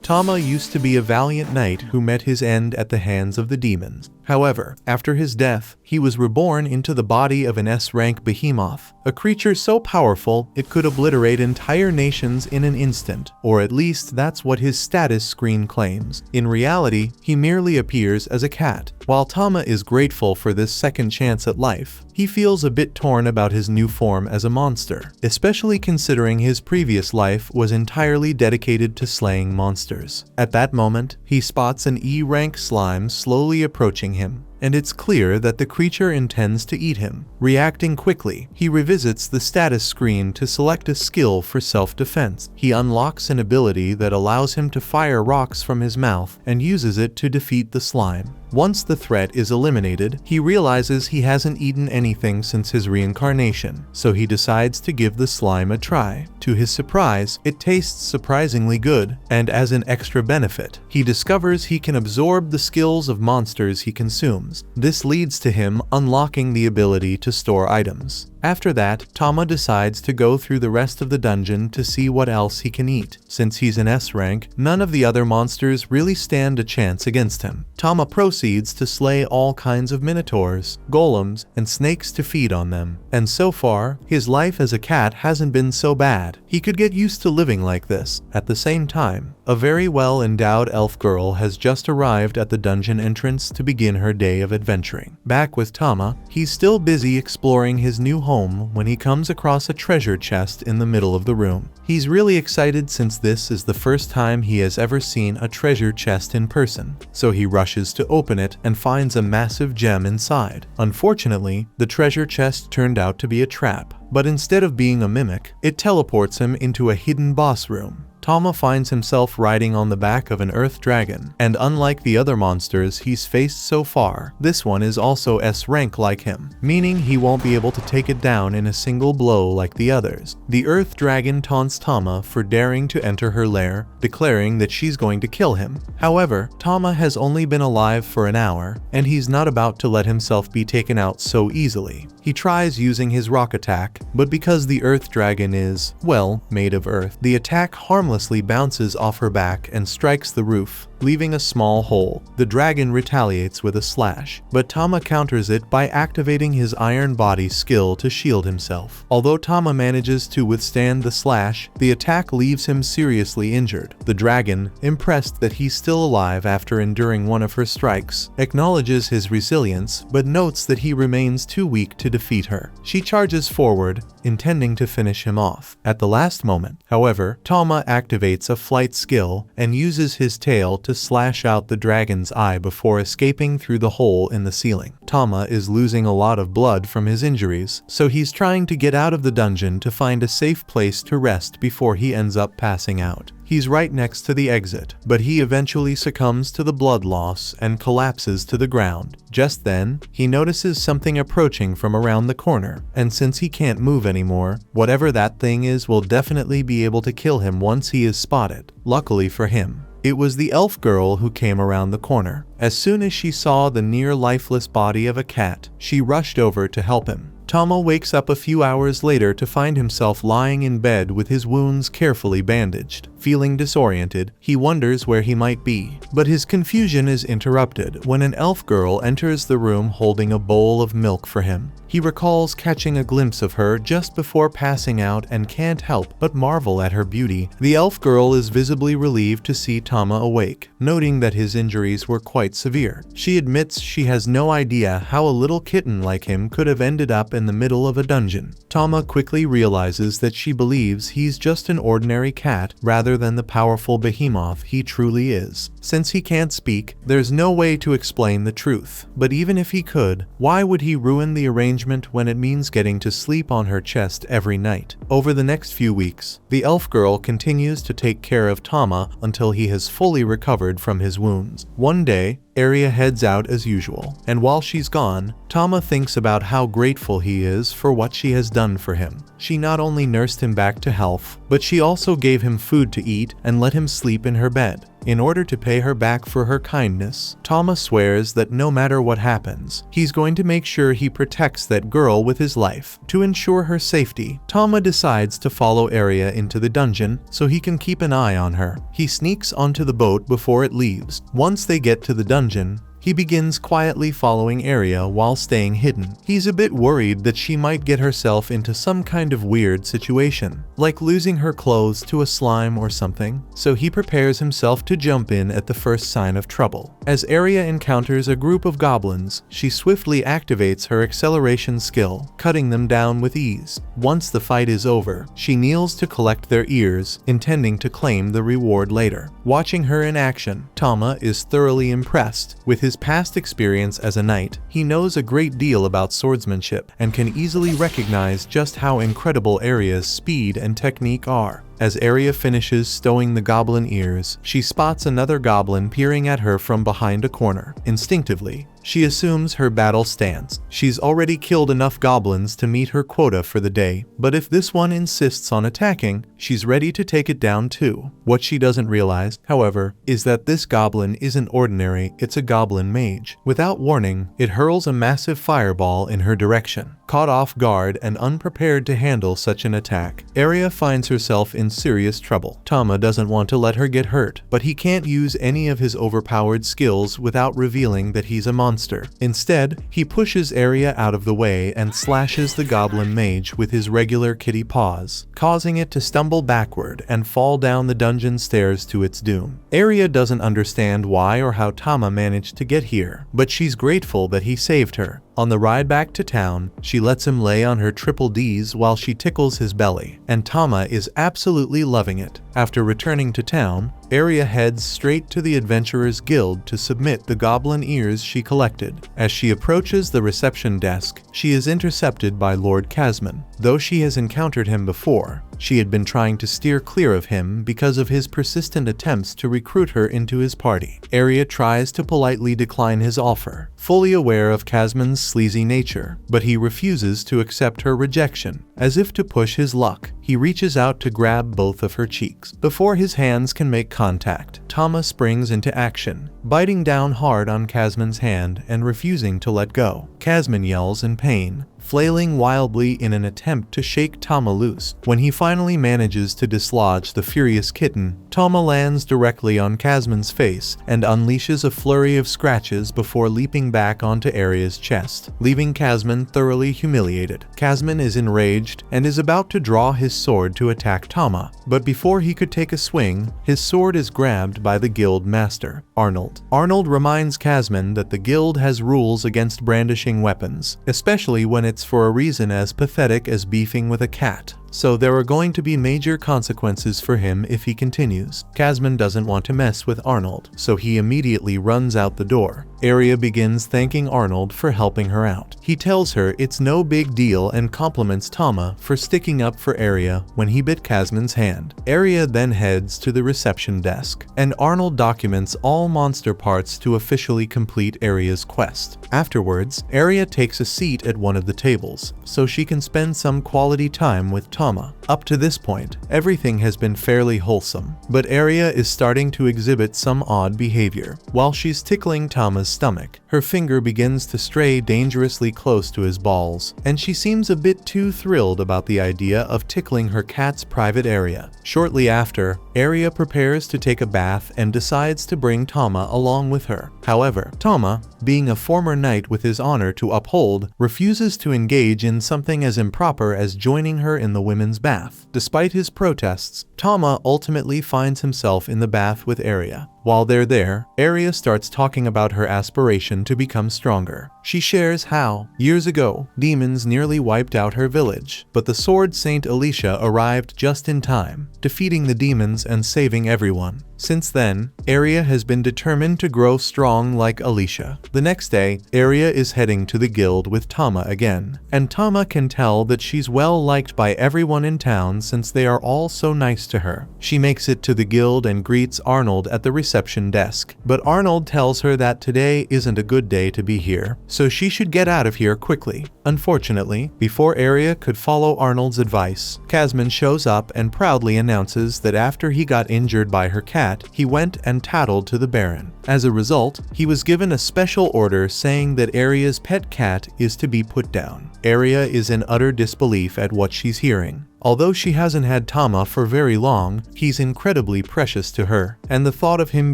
Tama used to be a valiant knight who met his end at the hands of the demons. However, after his death, he was reborn into the body of an S-rank behemoth, a creature so powerful it could obliterate entire nations in an instant, or at least that's what his status screen claims. In reality, he merely appears as a cat. While Tama is grateful for this second chance at life, he feels a bit torn about his new form as a monster, especially considering his previous life was entirely dedicated to slaying monsters. At that moment, he spots an E-rank slime slowly approaching him, and it's clear that the creature intends to eat him. Reacting quickly, he revisits the status screen to select a skill for self-defense. He unlocks an ability that allows him to fire rocks from his mouth and uses it to defeat the slime. Once the threat is eliminated, he realizes he hasn't eaten anything since his reincarnation, so he decides to give the slime a try. To his surprise, it tastes surprisingly good, and as an extra benefit, he discovers he can absorb the skills of monsters he consumes. This leads to him unlocking the ability to store items. After that, Tama decides to go through the rest of the dungeon to see what else he can eat. Since he's an S-rank, none of the other monsters really stand a chance against him. Tama proceeds to slay all kinds of minotaurs, golems, and snakes to feed on them. And so far, his life as a cat hasn't been so bad. He could get used to living like this. At the same time, a very well-endowed elf girl has just arrived at the dungeon entrance to begin her day of adventuring. Back with Tama, he's still busy exploring his new home when he comes across a treasure chest in the middle of the room. He's really excited since this is the first time he has ever seen a treasure chest in person, so he rushes to open it and finds a massive gem inside. Unfortunately, the treasure chest turned out to be a trap, but instead of being a mimic, it teleports him into a hidden boss room. Tama finds himself riding on the back of an earth dragon, and unlike the other monsters he's faced so far, this one is also S-rank like him, meaning he won't be able to take it down in a single blow like the others. The earth dragon taunts Tama for daring to enter her lair, declaring that she's going to kill him. However, Tama has only been alive for an hour, and he's not about to let himself be taken out so easily. He tries using his rock attack, but because the earth dragon is, well, made of earth, the attack harmlessly bounces off her back and strikes the roof, leaving a small hole. The dragon retaliates with a slash, but Tama counters it by activating his iron body skill to shield himself. Although Tama manages to withstand the slash, the attack leaves him seriously injured. The dragon, impressed that he's still alive after enduring one of her strikes, acknowledges his resilience, but notes that he remains too weak to defeat her. She charges forward, intending to finish him off. At the last moment, however, Tama activates a flight skill and uses his tail to slash out the dragon's eye before escaping through the hole in the ceiling. Tama is losing a lot of blood from his injuries, so he's trying to get out of the dungeon to find a safe place to rest before he ends up passing out. He's right next to the exit, but he eventually succumbs to the blood loss and collapses to the ground. Just then, he notices something approaching from around the corner, and since he can't move anymore, whatever that thing is will definitely be able to kill him once he is spotted. Luckily for him, it was the elf girl who came around the corner. As soon as she saw the near lifeless body of a cat, she rushed over to help him. Tama wakes up a few hours later to find himself lying in bed with his wounds carefully bandaged. Feeling disoriented, he wonders where he might be, but his confusion is interrupted when an elf girl enters the room holding a bowl of milk for him. He recalls catching a glimpse of her just before passing out and can't help but marvel at her beauty. The elf girl is visibly relieved to see Tama awake, noting that his injuries were quite severe. She admits she has no idea how a little kitten like him could have ended up in the middle of a dungeon. Tama quickly realizes that she believes he's just an ordinary cat rather than the powerful behemoth he truly is. Since he can't speak, there's no way to explain the truth. But even if he could, why would he ruin the arrangement when it means getting to sleep on her chest every night? Over the next few weeks, the elf girl continues to take care of Tama until he has fully recovered from his wounds. One day, Arya heads out as usual, and while she's gone, Tama thinks about how grateful he is for what she has done for him. She not only nursed him back to health, but she also gave him food to eat and let him sleep in her bed. In order to pay her back for her kindness, Tama swears that no matter what happens, he's going to make sure he protects that girl with his life. To ensure her safety, Tama decides to follow Aria into the dungeon so he can keep an eye on her. He sneaks onto the boat before it leaves. Once they get to the dungeon, he begins quietly following Aria while staying hidden. He's a bit worried that she might get herself into some kind of weird situation, like losing her clothes to a slime or something, so he prepares himself to jump in at the first sign of trouble. As Aria encounters a group of goblins, she swiftly activates her acceleration skill, cutting them down with ease. Once the fight is over, she kneels to collect their ears, intending to claim the reward later. Watching her in action, Tama is thoroughly impressed. With his past experience as a knight, he knows a great deal about swordsmanship and can easily recognize just how incredible Aria's speed and technique are. As Aria finishes stowing the goblin ears, she spots another goblin peering at her from behind a corner. Instinctively, she assumes her battle stance. She's already killed enough goblins to meet her quota for the day, but if this one insists on attacking, she's ready to take it down too. What she doesn't realize, however, is that this goblin isn't ordinary, it's a goblin mage. Without warning, it hurls a massive fireball in her direction. Caught off guard and unprepared to handle such an attack, Aria finds herself in serious trouble. Tama doesn't want to let her get hurt, but he can't use any of his overpowered skills without revealing that he's a monster. Instead, he pushes Aria out of the way and slashes the goblin mage with his regular kitty paws, causing it to stumble backward and fall down the dungeon stairs to its doom. Aria doesn't understand why or how Tama managed to get here, but she's grateful that he saved her. On the ride back to town, she lets him lay on her triple Ds while she tickles his belly, and Tama is absolutely loving it. After returning to town, Aria heads straight to the Adventurers Guild to submit the goblin ears she collected. As she approaches the reception desk, she is intercepted by Lord Casman. Though she has encountered him before, she had been trying to steer clear of him because of his persistent attempts to recruit her into his party. Aria tries to politely decline his offer, fully aware of Casman's sleazy nature, but he refuses to accept her rejection. As if to push his luck, he reaches out to grab both of her cheeks. Before his hands can make contact, Tama springs into action, biting down hard on Casman's hand and refusing to let go. Casman yells in pain, flailing wildly in an attempt to shake Tama loose. When he finally manages to dislodge the furious kitten, Tama lands directly on Casman's face and unleashes a flurry of scratches before leaping back onto Aria's chest, leaving Casman thoroughly humiliated. Casman is enraged and is about to draw his sword to attack Tama, but before he could take a swing, his sword is grabbed by the guild master, Arnold. Arnold reminds Casman that the guild has rules against brandishing weapons, especially when it's for a reason as pathetic as beefing with a cat. So there are going to be major consequences for him if he continues. Casman doesn't want to mess with Arnold, so he immediately runs out the door. Aria begins thanking Arnold for helping her out. He tells her it's no big deal and compliments Tama for sticking up for Aria when he bit Casman's hand. Aria then heads to the reception desk, and Arnold documents all monster parts to officially complete Aria's quest. Afterwards, Aria takes a seat at one of the tables, so she can spend some quality time with Tama. Up to this point, everything has been fairly wholesome, but Aria is starting to exhibit some odd behavior. While she's tickling Tama's stomach, her finger begins to stray dangerously close to his balls, and she seems a bit too thrilled about the idea of tickling her cat's private area. Shortly after, Aria prepares to take a bath and decides to bring Tama along with her. However, Tama, being a former knight with his honor to uphold, refuses to engage in something as improper as joining her in the women's bath. Despite his protests, Tama ultimately finds himself in the bath with Aria. While they're there, Aria starts talking about her aspiration to become stronger. She shares how, years ago, demons nearly wiped out her village, but the sword Saint Alicia arrived just in time, defeating the demons and saving everyone. Since then, Aria has been determined to grow strong like Alicia. The next day, Aria is heading to the guild with Tama again, and Tama can tell that she's well liked by everyone in town since they are all so nice to her. She makes it to the guild and greets Arnold at the reception reception desk, but Arnold tells her that today isn't a good day to be here, so she should get out of here quickly. Unfortunately, before Aria could follow Arnold's advice, Casman shows up and proudly announces that after he got injured by her cat, he went and tattled to the Baron. As a result, he was given a special order saying that Aria's pet cat is to be put down. Aria is in utter disbelief at what she's hearing. Although she hasn't had Tama for very long, he's incredibly precious to her, and the thought of him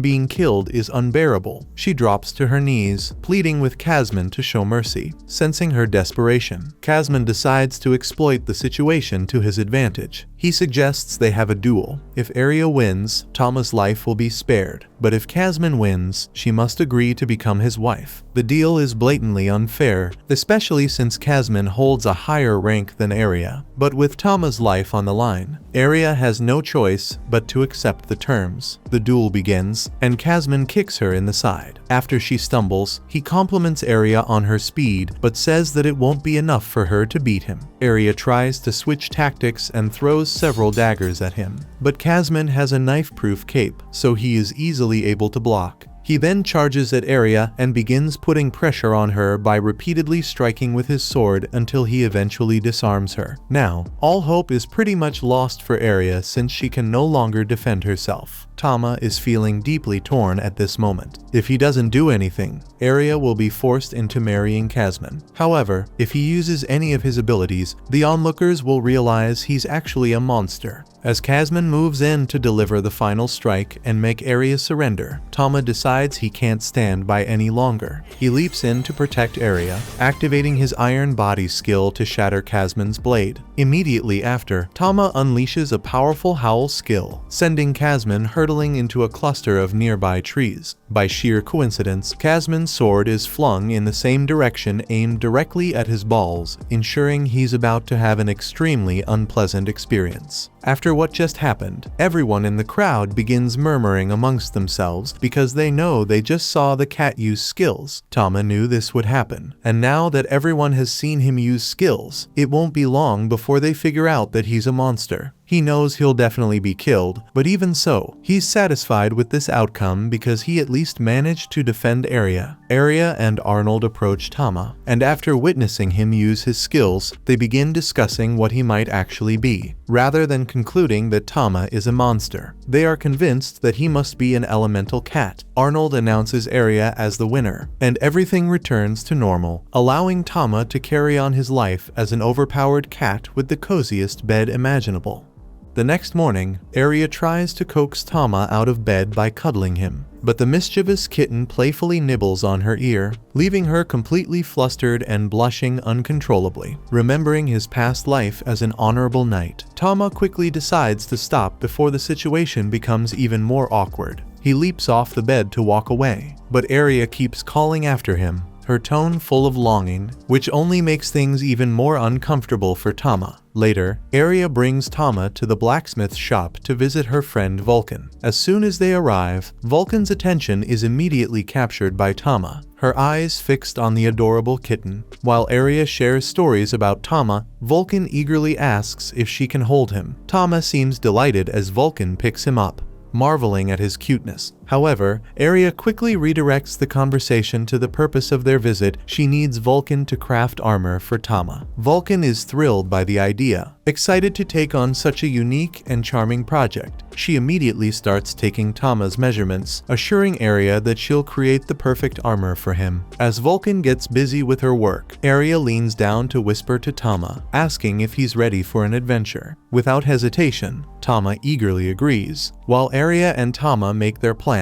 being killed is unbearable. She drops to her knees, pleading with Casman to show mercy. Sensing her desperation, Casman decides to exploit the situation to his advantage. He suggests they have a duel. If Aria wins, Tama's life will be spared, but if Casman wins, she must agree to become his wife. The deal is blatantly unfair, especially since Casman holds a higher rank than Aria. But with Tama's life on the line, Aria has no choice but to accept the terms. The duel begins, and Casman kicks her in the side. After she stumbles, he compliments Aria on her speed, but says that it won't be enough for her to beat him. Aria tries to switch tactics and throws several daggers at him, but Casman has a knife-proof cape, so he is easily able to block. He then charges at Aria and begins putting pressure on her by repeatedly striking with his sword until he eventually disarms her. Now, all hope is pretty much lost for Aria since she can no longer defend herself. Tama is feeling deeply torn at this moment. If he doesn't do anything, Aria will be forced into marrying Casman. However, if he uses any of his abilities, the onlookers will realize he's actually a monster. As Casman moves in to deliver the final strike and make Aria surrender, Tama decides he can't stand by any longer. He leaps in to protect Aria, activating his iron body skill to shatter Casman's blade. Immediately after, Tama unleashes a powerful howl skill, sending Casman hurtling into a cluster of nearby trees. By sheer coincidence, Casman's sword is flung in the same direction aimed directly at his balls, ensuring he's about to have an extremely unpleasant experience. After what just happened, everyone in the crowd begins murmuring amongst themselves because they know they just saw the cat use skills. Tama knew this would happen, and now that everyone has seen him use skills, it won't be long before they figure out that he's a monster. He knows he'll definitely be killed, but even so, he's satisfied with this outcome because he at least managed to defend Aria. Aria and Arnold approach Tama, and after witnessing him use his skills, they begin discussing what he might actually be, rather than concluding that Tama is a monster. They are convinced that he must be an elemental cat. Arnold announces Aria as the winner, and everything returns to normal, allowing Tama to carry on his life as an overpowered cat with the coziest bed imaginable. The next morning, Aria tries to coax Tama out of bed by cuddling him, but the mischievous kitten playfully nibbles on her ear, leaving her completely flustered and blushing uncontrollably. Remembering his past life as an honorable knight, Tama quickly decides to stop before the situation becomes even more awkward. He leaps off the bed to walk away, but Aria keeps calling after him, her tone full of longing, which only makes things even more uncomfortable for Tama. Later, Aria brings Tama to the blacksmith shop to visit her friend Vulcan. As soon as they arrive, Vulcan's attention is immediately captured by Tama, her eyes fixed on the adorable kitten. While Aria shares stories about Tama, Vulcan eagerly asks if she can hold him. Tama seems delighted as Vulcan picks him up, marveling at his cuteness. However, Aria quickly redirects the conversation to the purpose of their visit. She needs Vulcan to craft armor for Tama. Vulcan is thrilled by the idea, excited to take on such a unique and charming project. She immediately starts taking Tama's measurements, assuring Aria that she'll create the perfect armor for him. As Vulcan gets busy with her work, Aria leans down to whisper to Tama, asking if he's ready for an adventure. Without hesitation, Tama eagerly agrees. While Aria and Tama make their plans,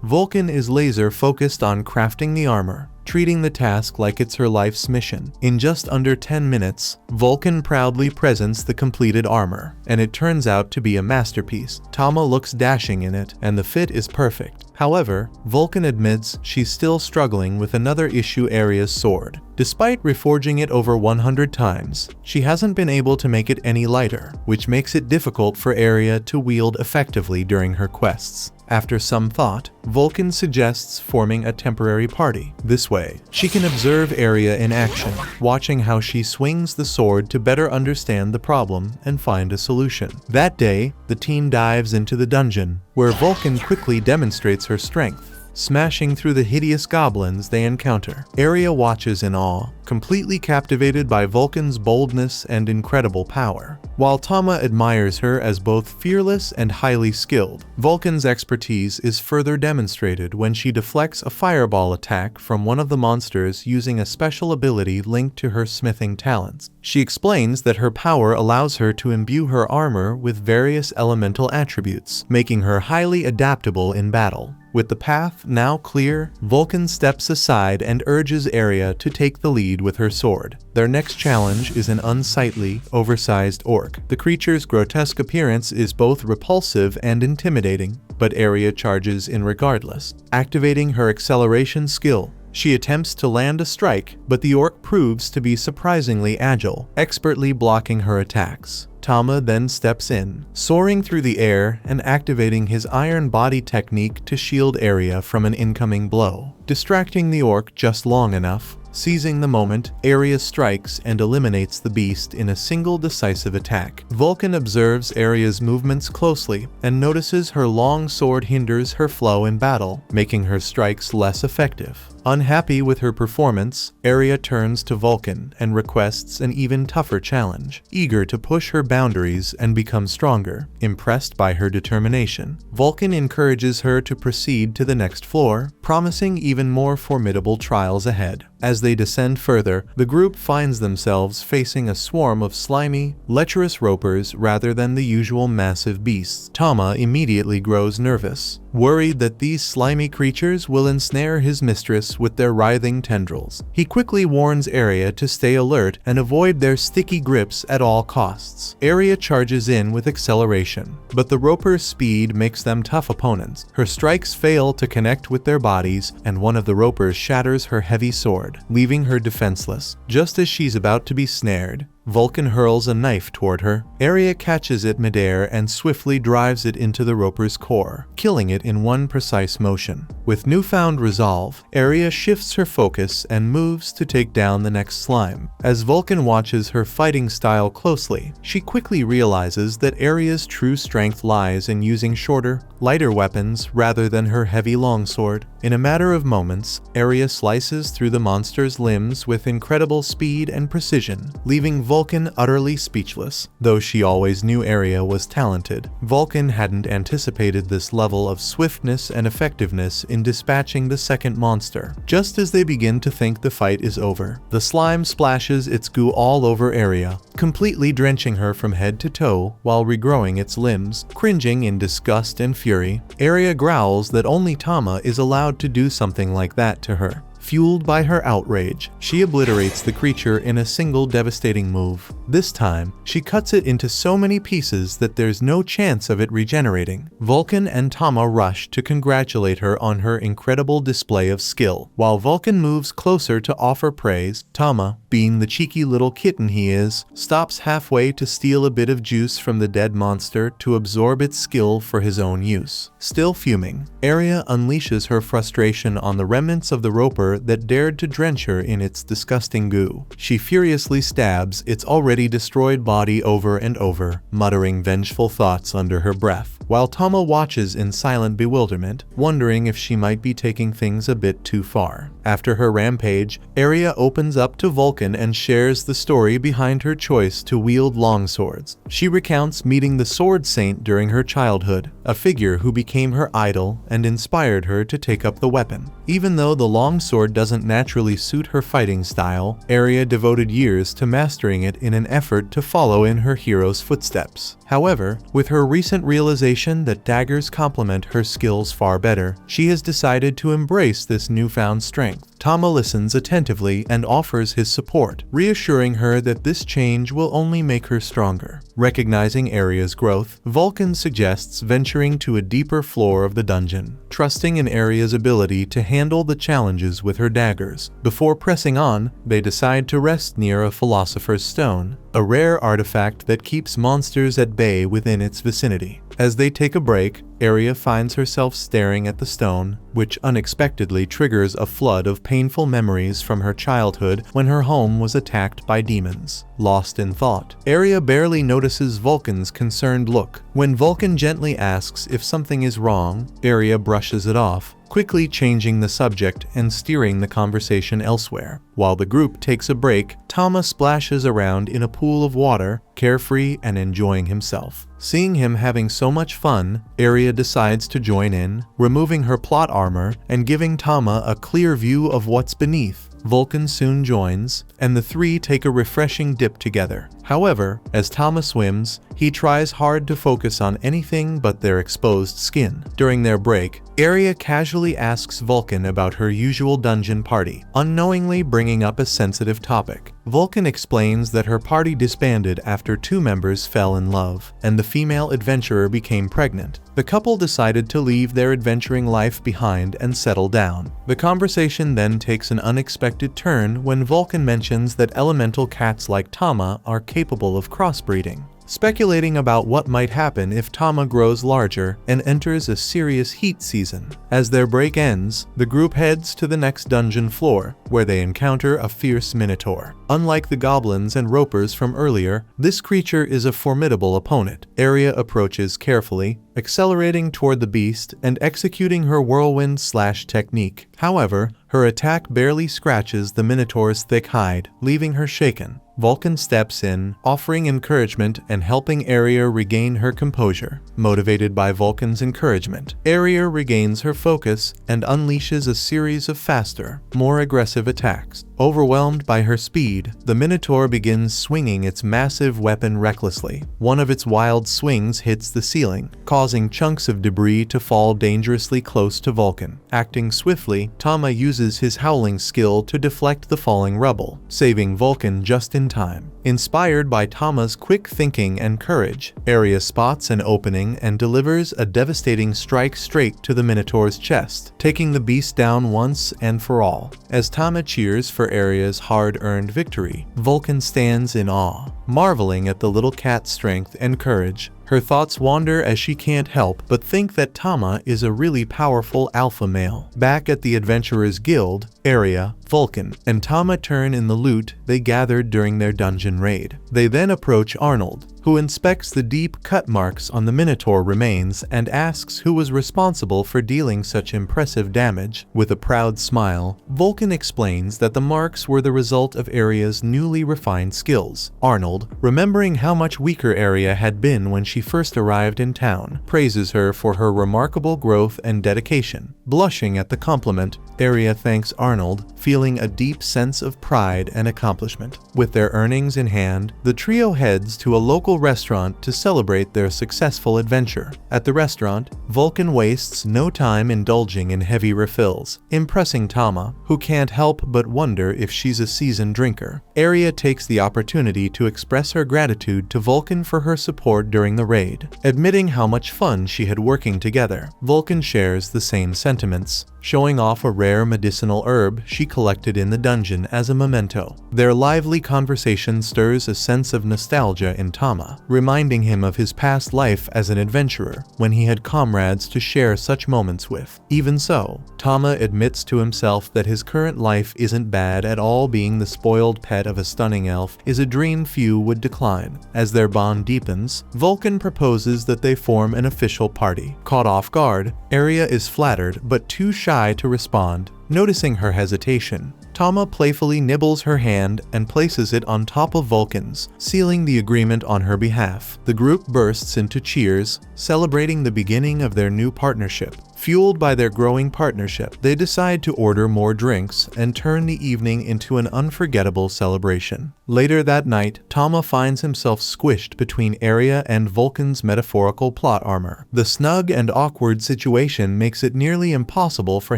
Vulcan is laser-focused on crafting the armor, treating the task like it's her life's mission. In just under 10 minutes, Vulcan proudly presents the completed armor, and it turns out to be a masterpiece. Tama looks dashing in it, and the fit is perfect. However, Vulcan admits she's still struggling with another issue: Aria's sword. Despite reforging it over 100 times, she hasn't been able to make it any lighter, which makes it difficult for Aria to wield effectively during her quests. After some thought, Vulcan suggests forming a temporary party. This way, she can observe Aria in action, watching how she swings the sword to better understand the problem and find a solution. That day, the team dives into the dungeon, where Vulcan quickly demonstrates her strength, smashing through the hideous goblins they encounter. Aria watches in awe, completely captivated by Vulcan's boldness and incredible power. While Tama admires her as both fearless and highly skilled, Vulcan's expertise is further demonstrated when she deflects a fireball attack from one of the monsters using a special ability linked to her smithing talents. She explains that her power allows her to imbue her armor with various elemental attributes, making her highly adaptable in battle. With the path now clear, Vulcan steps aside and urges Aria to take the lead with her sword. Their next challenge is an unsightly, oversized orc. The creature's grotesque appearance is both repulsive and intimidating, but Aria charges in regardless. Activating her acceleration skill, she attempts to land a strike, but the orc proves to be surprisingly agile, expertly blocking her attacks. Tama then steps in, soaring through the air and activating his iron body technique to shield Aria from an incoming blow. Distracting the orc just long enough, seizing the moment, Aria strikes and eliminates the beast in a single decisive attack. Vulcan observes Aria's movements closely and notices her long sword hinders her flow in battle, making her strikes less effective. Unhappy with her performance, Aria turns to Vulcan and requests an even tougher challenge. Eager to push her boundaries and become stronger, impressed by her determination, Vulcan encourages her to proceed to the next floor, promising even more formidable trials ahead. As they descend further, the group finds themselves facing a swarm of slimy, lecherous ropers rather than the usual massive beasts. Tama immediately grows nervous, worried that these slimy creatures will ensnare his mistress with their writhing tendrils. He quickly warns Aria to stay alert and avoid their sticky grips at all costs. Aria charges in with acceleration, but the ropers' speed makes them tough opponents. Her strikes fail to connect with their bodies, and one of the ropers shatters her heavy sword, leaving her defenseless. Just as she's about to be snared, Vulcan hurls a knife toward her. Aria catches it midair and swiftly drives it into the roper's core, killing it in one precise motion. With newfound resolve, Aria shifts her focus and moves to take down the next slime. As Vulcan watches her fighting style closely, she quickly realizes that Aria's true strength lies in using shorter, lighter weapons rather than her heavy longsword. In a matter of moments, Aria slices through the monster's limbs with incredible speed and precision, leaving Vulcan utterly speechless. Though she always knew Aria was talented, Vulcan hadn't anticipated this level of swiftness and effectiveness in dispatching the second monster. Just as they begin to think the fight is over, the slime splashes its goo all over Aria, completely drenching her from head to toe while regrowing its limbs. Cringing in disgust and fury, Aria growls that only Tama is allowed to do something like that to her. Fueled by her outrage, she obliterates the creature in a single devastating move. This time, she cuts it into so many pieces that there's no chance of it regenerating. Vulcan and Tama rush to congratulate her on her incredible display of skill. While Vulcan moves closer to offer praise, Tama, being the cheeky little kitten he is, stops halfway to steal a bit of juice from the dead monster to absorb its skill for his own use. Still fuming, Aria unleashes her frustration on the remnants of the roper that dared to drench her in its disgusting goo. She furiously stabs its already destroyed body over and over, muttering vengeful thoughts under her breath, while Tama watches in silent bewilderment, wondering if she might be taking things a bit too far. After her rampage, Aria opens up to Vulcan and shares the story behind her choice to wield longswords. She recounts meeting the Sword Saint during her childhood, a figure who became her idol and inspired her to take up the weapon. Even though the longsword doesn't naturally suit her fighting style, Aria devoted years to mastering it in an effort to follow in her hero's footsteps. However, with her recent realization that daggers complement her skills far better, she has decided to embrace this newfound strength. Tama listens attentively and offers his support, reassuring her that this change will only make her stronger. Recognizing Aria's growth, Vulcan suggests venturing to a deeper floor of the dungeon, trusting in Aria's ability to handle the challenges with her daggers. Before pressing on, they decide to rest near a Philosopher's Stone, a rare artifact that keeps monsters at bay within its vicinity. As they take a break, Aria finds herself staring at the stone, which unexpectedly triggers a flood of painful memories from her childhood when her home was attacked by demons. Lost in thought, Aria barely notices Vulcan's concerned look. When Vulcan gently asks if something is wrong, Aria brushes it off, quickly changing the subject and steering the conversation elsewhere. While the group takes a break, Tama splashes around in a pool of water, carefree and enjoying himself. Seeing him having so much fun, Aria decides to join in, removing her plot armor and giving Tama a clear view of what's beneath. Vulcan soon joins, and the three take a refreshing dip together. However, as Tama swims, he tries hard to focus on anything but their exposed skin. During their break, Aria casually asks Vulcan about her usual dungeon party, unknowingly bringing up a sensitive topic. Vulcan explains that her party disbanded after 2 members fell in love, and the female adventurer became pregnant. The couple decided to leave their adventuring life behind and settle down. The conversation then takes an unexpected turn when Vulcan mentions that elemental cats like Tama are capable of crossbreeding, speculating about what might happen if Tama grows larger and enters a serious heat season. As their break ends, the group heads to the next dungeon floor, where they encounter a fierce minotaur. Unlike the goblins and ropers from earlier, this creature is a formidable opponent. Aria approaches carefully, accelerating toward the beast and executing her whirlwind/technique. However, her attack barely scratches the minotaur's thick hide, leaving her shaken. Vulcan steps in, offering encouragement and helping Aria regain her composure. Motivated by Vulcan's encouragement, Aria regains her focus and unleashes a series of faster, more aggressive attacks. Overwhelmed by her speed, the Minotaur begins swinging its massive weapon recklessly. One of its wild swings hits the ceiling, causing chunks of debris to fall dangerously close to Vulcan. Acting swiftly, Tama uses his howling skill to deflect the falling rubble, saving Vulcan just in time. Inspired by Tama's quick thinking and courage, Aria spots an opening and delivers a devastating strike straight to the Minotaur's chest, taking the beast down once and for all. As Tama cheers for Aria's hard-earned victory, Vulcan stands in awe, marveling at the little cat's strength and courage. Her thoughts wander as she can't help but think that Tama is a really powerful alpha male. Back at the Adventurers Guild, Aria, Vulcan, and Tama turn in the loot they gathered during their dungeon raid. They then approach Arnold, who inspects the deep cut marks on the Minotaur remains and asks who was responsible for dealing such impressive damage. With a proud smile, Vulcan explains that the marks were the result of Aria's newly refined skills. Arnold, remembering how much weaker Aria had been when she first arrived in town, praises her for her remarkable growth and dedication. Blushing at the compliment, Aria thanks Arnold, feeling a deep sense of pride and accomplishment. With their earnings in hand, the trio heads to a local restaurant to celebrate their successful adventure. At the restaurant, Vulcan wastes no time indulging in heavy refills, impressing Tama, who can't help but wonder if she's a seasoned drinker. Aria takes the opportunity to express her gratitude to Vulcan for her support during the raid, admitting how much fun she had working together. Vulcan shares the same sentiments, showing off a rare medicinal herb she collected in the dungeon as a memento. Their lively conversation stirs a sense of nostalgia in Tama, reminding him of his past life as an adventurer, when he had comrades to share such moments with. Even so, Tama admits to himself that his current life isn't bad at all. Being the spoiled pet of a stunning elf is a dream few would decline. As their bond deepens, Vulcan proposes that they form an official party. Caught off guard, Aria is flattered but too shy to respond. Noticing her hesitation, Tama playfully nibbles her hand and places it on top of Vulcan's, sealing the agreement on her behalf. The group bursts into cheers, celebrating the beginning of their new partnership. Fueled by their growing partnership, they decide to order more drinks and turn the evening into an unforgettable celebration. Later that night, Tama finds himself squished between Aria and Vulcan's metaphorical plot armor. The snug and awkward situation makes it nearly impossible for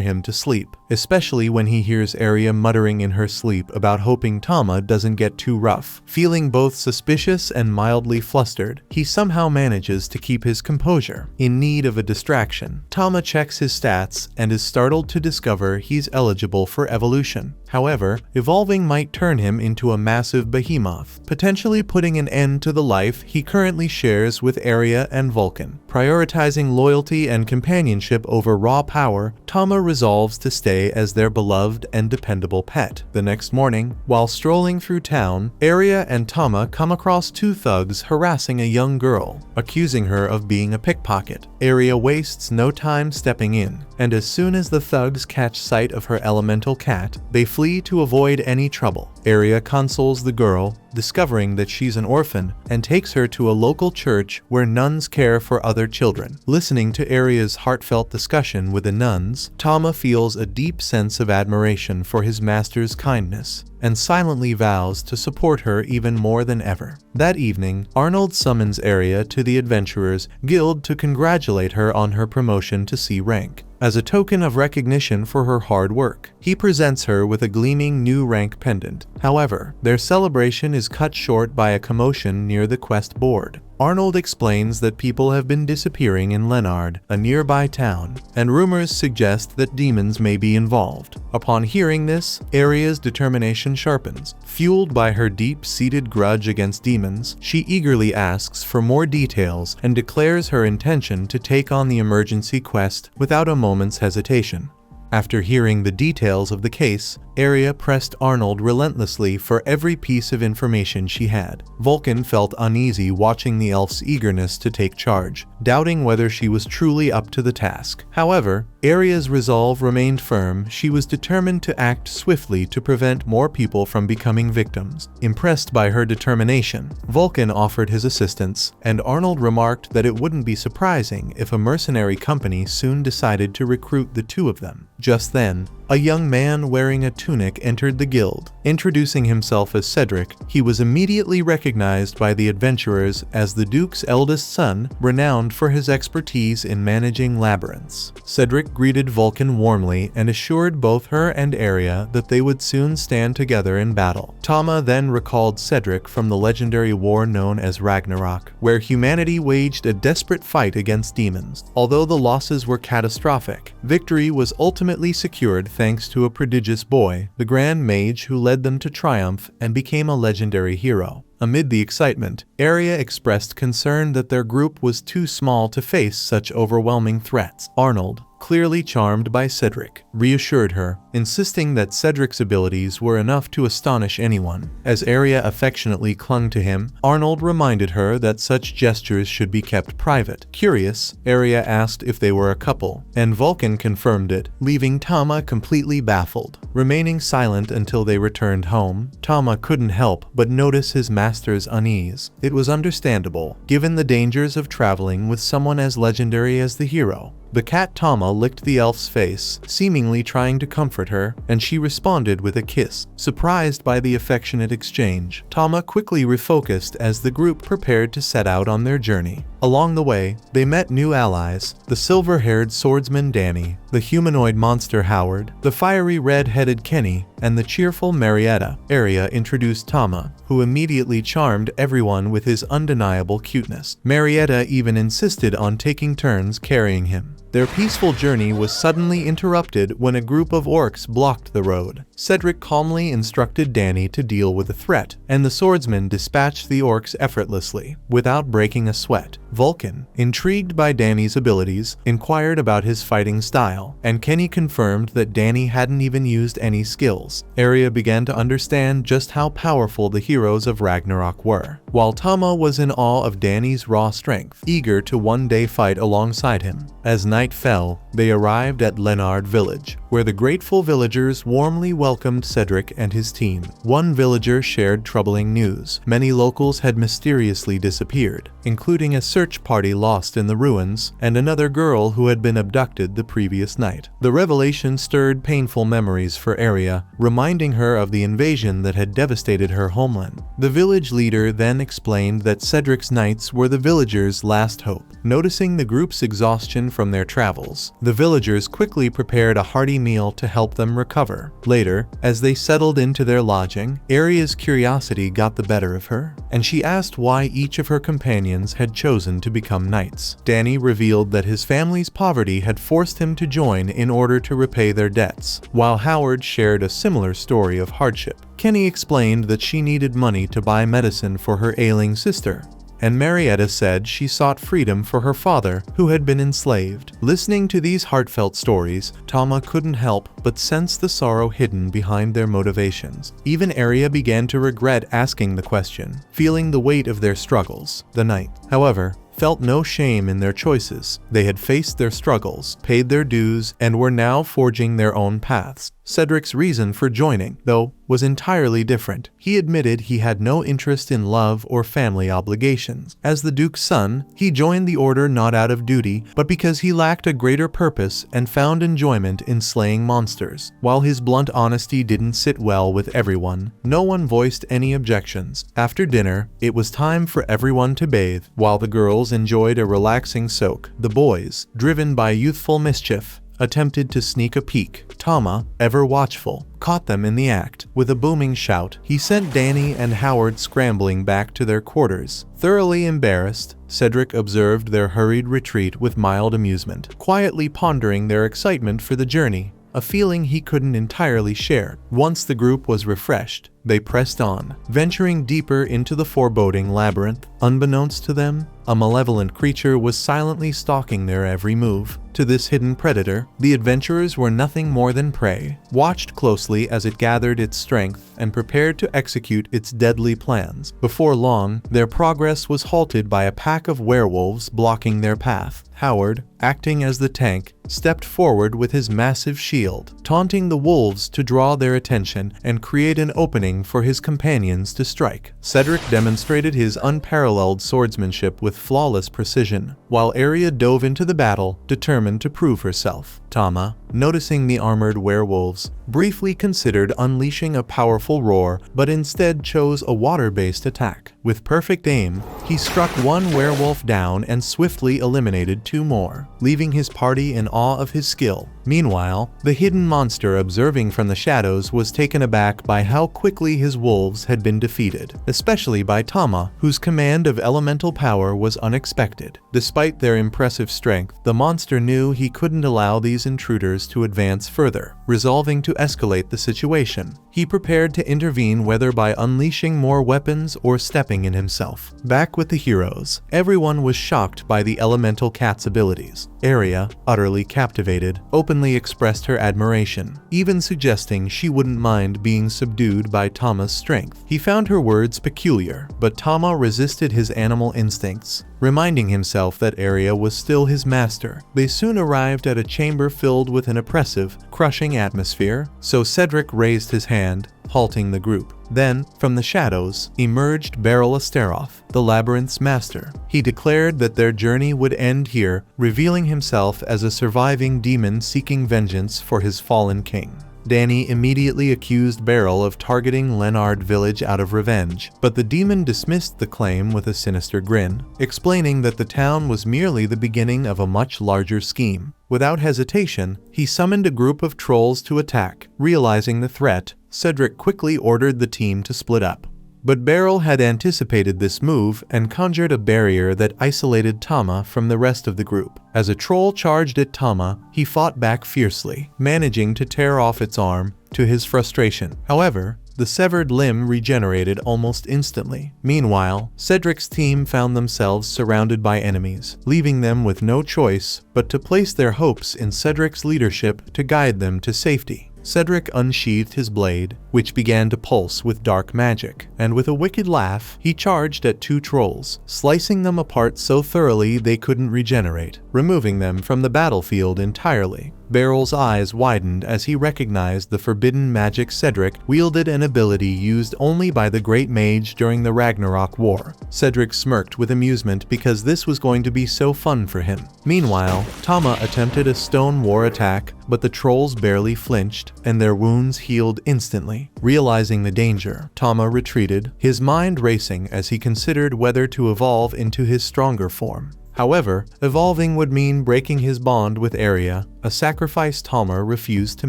him to sleep, especially when he hears Aria muttering in her sleep about hoping Tama doesn't get too rough. Feeling both suspicious and mildly flustered, he somehow manages to keep his composure. In need of a distraction, Tama checks his stats and is startled to discover he's eligible for evolution. However, evolving might turn him into a massive behemoth, potentially putting an end to the life he currently shares with Aria and Vulcan. Prioritizing loyalty and companionship over raw power, Tama resolves to stay as their beloved and dependable pet. The next morning, while strolling through town, Arya and Tama come across two thugs harassing a young girl, accusing her of being a pickpocket. Arya wastes no time stepping in, and as soon as the thugs catch sight of her elemental cat, they flee to avoid any trouble. Arya consoles the girl, discovering that she's an orphan, and takes her to a local church where nuns care for other children. Listening to Arya's heartfelt discussion with the nuns, Tama feels a deep sense of admiration for his master's kindness, and silently vows to support her even more than ever. That evening, Arnold summons Arya to the Adventurers Guild to congratulate her on her promotion to C rank. As a token of recognition for her hard work, he presents her with a gleaming new rank pendant. However, their celebration is cut short by a commotion near the quest board. Arnold explains that people have been disappearing in Leonard, a nearby town, and rumors suggest that demons may be involved. Upon hearing this, Arya's determination sharpens. Fueled by her deep-seated grudge against demons, she eagerly asks for more details and declares her intention to take on the emergency quest without a moment's hesitation. After hearing the details of the case, Arya pressed Arnold relentlessly for every piece of information she had. Vulcan felt uneasy watching the elf's eagerness to take charge, doubting whether she was truly up to the task. However, Arya's resolve remained firm. She was determined to act swiftly to prevent more people from becoming victims. Impressed by her determination, Vulcan offered his assistance, and Arnold remarked that it wouldn't be surprising if a mercenary company soon decided to recruit the two of them. Just then, a young man wearing a tunic entered the guild. Introducing himself as Cedric, he was immediately recognized by the adventurers as the Duke's eldest son, renowned for his expertise in managing labyrinths. Cedric greeted Vulcan warmly and assured both her and Arya that they would soon stand together in battle. Tama then recalled Cedric from the legendary war known as Ragnarok, where humanity waged a desperate fight against demons. Although the losses were catastrophic, victory was ultimately secured thanks to a prodigious boy, the Grand Mage who led them to triumph and became a legendary hero. Amid the excitement, Arya expressed concern that their group was too small to face such overwhelming threats. Arnold, clearly charmed by Cedric, reassured her, insisting that Cedric's abilities were enough to astonish anyone. As Arya affectionately clung to him, Arnold reminded her that such gestures should be kept private. Curious, Arya asked if they were a couple, and Vulcan confirmed it, leaving Tama completely baffled. Remaining silent until they returned home, Tama couldn't help but notice his master's unease. It was understandable, given the dangers of traveling with someone as legendary as the hero. The cat Tama licked the elf's face, seemingly trying to comfort her, and she responded with a kiss. Surprised by the affectionate exchange, Tama quickly refocused as the group prepared to set out on their journey. Along the way, they met new allies, the silver-haired swordsman Danny, the humanoid monster Howard, the fiery red-headed Kenny, and the cheerful Marietta. Arya introduced Tama, who immediately charmed everyone with his undeniable cuteness. Marietta even insisted on taking turns carrying him. Their peaceful journey was suddenly interrupted when a group of orcs blocked the road. Cedric calmly instructed Danny to deal with the threat, and the swordsman dispatched the orcs effortlessly, without breaking a sweat. Vulcan, intrigued by Danny's abilities, inquired about his fighting style, and Kenny confirmed that Danny hadn't even used any skills. Arya began to understand just how powerful the heroes of Ragnarok were, while Tama was in awe of Danny's raw strength, eager to one day fight alongside him. As night fell, they arrived at Leonard Village, where the grateful villagers warmly welcomed Cedric and his team. One villager shared troubling news. Many locals had mysteriously disappeared, including a search party lost in the ruins and another girl who had been abducted the previous night. The revelation stirred painful memories for Arya, reminding her of the invasion that had devastated her homeland. The village leader then explained that Cedric's knights were the villagers' last hope. Noticing the group's exhaustion from their travels, the villagers quickly prepared a hearty meal to help them recover. Later, as they settled into their lodging, Arya's curiosity got the better of her, and she asked why each of her companions had chosen to become knights. Danny revealed that his family's poverty had forced him to join in order to repay their debts, while Howard shared a similar story of hardship. Kenny explained that she needed money to buy medicine for her ailing sister, and Marietta said she sought freedom for her father, who had been enslaved. Listening to these heartfelt stories, Tama couldn't help but sense the sorrow hidden behind their motivations. Even Arya began to regret asking the question, feeling the weight of their struggles. The knight, however, felt no shame in their choices. They had faced their struggles, paid their dues, and were now forging their own paths. Cedric's reason for joining, though, was entirely different. He admitted he had no interest in love or family obligations. As the Duke's son, he joined the order not out of duty, but because he lacked a greater purpose and found enjoyment in slaying monsters. While his blunt honesty didn't sit well with everyone, no one voiced any objections. After dinner, it was time for everyone to bathe. While the girls enjoyed a relaxing soak, the boys, driven by youthful mischief, attempted to sneak a peek. Tama, ever watchful, caught them in the act. With a booming shout, he sent Danny and Howard scrambling back to their quarters. Thoroughly embarrassed, Cedric observed their hurried retreat with mild amusement, quietly pondering their excitement for the journey, a feeling he couldn't entirely share. Once the group was refreshed, they pressed on, venturing deeper into the foreboding labyrinth. Unbeknownst to them, a malevolent creature was silently stalking their every move. To this hidden predator, the adventurers were nothing more than prey, watched closely as it gathered its strength and prepared to execute its deadly plans. Before long, their progress was halted by a pack of werewolves blocking their path. Howard, acting as the tank, stepped forward with his massive shield, taunting the wolves to draw their attention and create an opening for his companions to strike. Cedric demonstrated his unparalleled swordsmanship with flawless precision, while Arya dove into the battle, determined to prove herself. Tama, noticing the armored werewolves, briefly considered unleashing a powerful roar, but instead chose a water-based attack. With perfect aim, he struck one werewolf down and swiftly eliminated two more, leaving his party in awe of his skill. Meanwhile, the hidden monster, observing from the shadows, was taken aback by how quickly his wolves had been defeated, especially by Tama, whose command of elemental power was unexpected. Despite their impressive strength, the monster knew he couldn't allow these intruders to advance further. Resolving to escalate the situation, he prepared to intervene, whether by unleashing more weapons or stepping in himself. Back with the heroes, everyone was shocked by the elemental cat's abilities. Arya, utterly captivated, openly expressed her admiration, even suggesting she wouldn't mind being subdued by Tama's strength. He found her words peculiar, but Tama resisted his animal instincts, reminding himself that Arya was still his master. They soon arrived at a chamber filled with an oppressive, crushing atmosphere, so Cedric raised his hand, halting the group. Then, from the shadows, emerged Beryl Astaroth, the labyrinth's master. He declared that their journey would end here, revealing himself as a surviving demon seeking vengeance for his fallen king. Danny immediately accused Beryl of targeting Leonard Village out of revenge, but the demon dismissed the claim with a sinister grin, explaining that the town was merely the beginning of a much larger scheme. Without hesitation, he summoned a group of trolls to attack. Realizing the threat, Cedric quickly ordered the team to split up. But Beryl had anticipated this move and conjured a barrier that isolated Tama from the rest of the group. As a troll charged at Tama, he fought back fiercely, managing to tear off its arm, to his frustration. However, the severed limb regenerated almost instantly. Meanwhile, Cedric's team found themselves surrounded by enemies, leaving them with no choice but to place their hopes in Cedric's leadership to guide them to safety. Cedric unsheathed his blade, which began to pulse with dark magic, and with a wicked laugh, he charged at two trolls, slicing them apart so thoroughly they couldn't regenerate, removing them from the battlefield entirely. Beryl's eyes widened as he recognized the forbidden magic Cedric wielded, an ability used only by the Great Mage during the Ragnarok War. Cedric smirked with amusement because this was going to be so fun for him. Meanwhile, Tama attempted a stone war attack, but the trolls barely flinched, and their wounds healed instantly. Realizing the danger, Tama retreated, his mind racing as he considered whether to evolve into his stronger form. However, evolving would mean breaking his bond with Arya, a sacrifice Tama refused to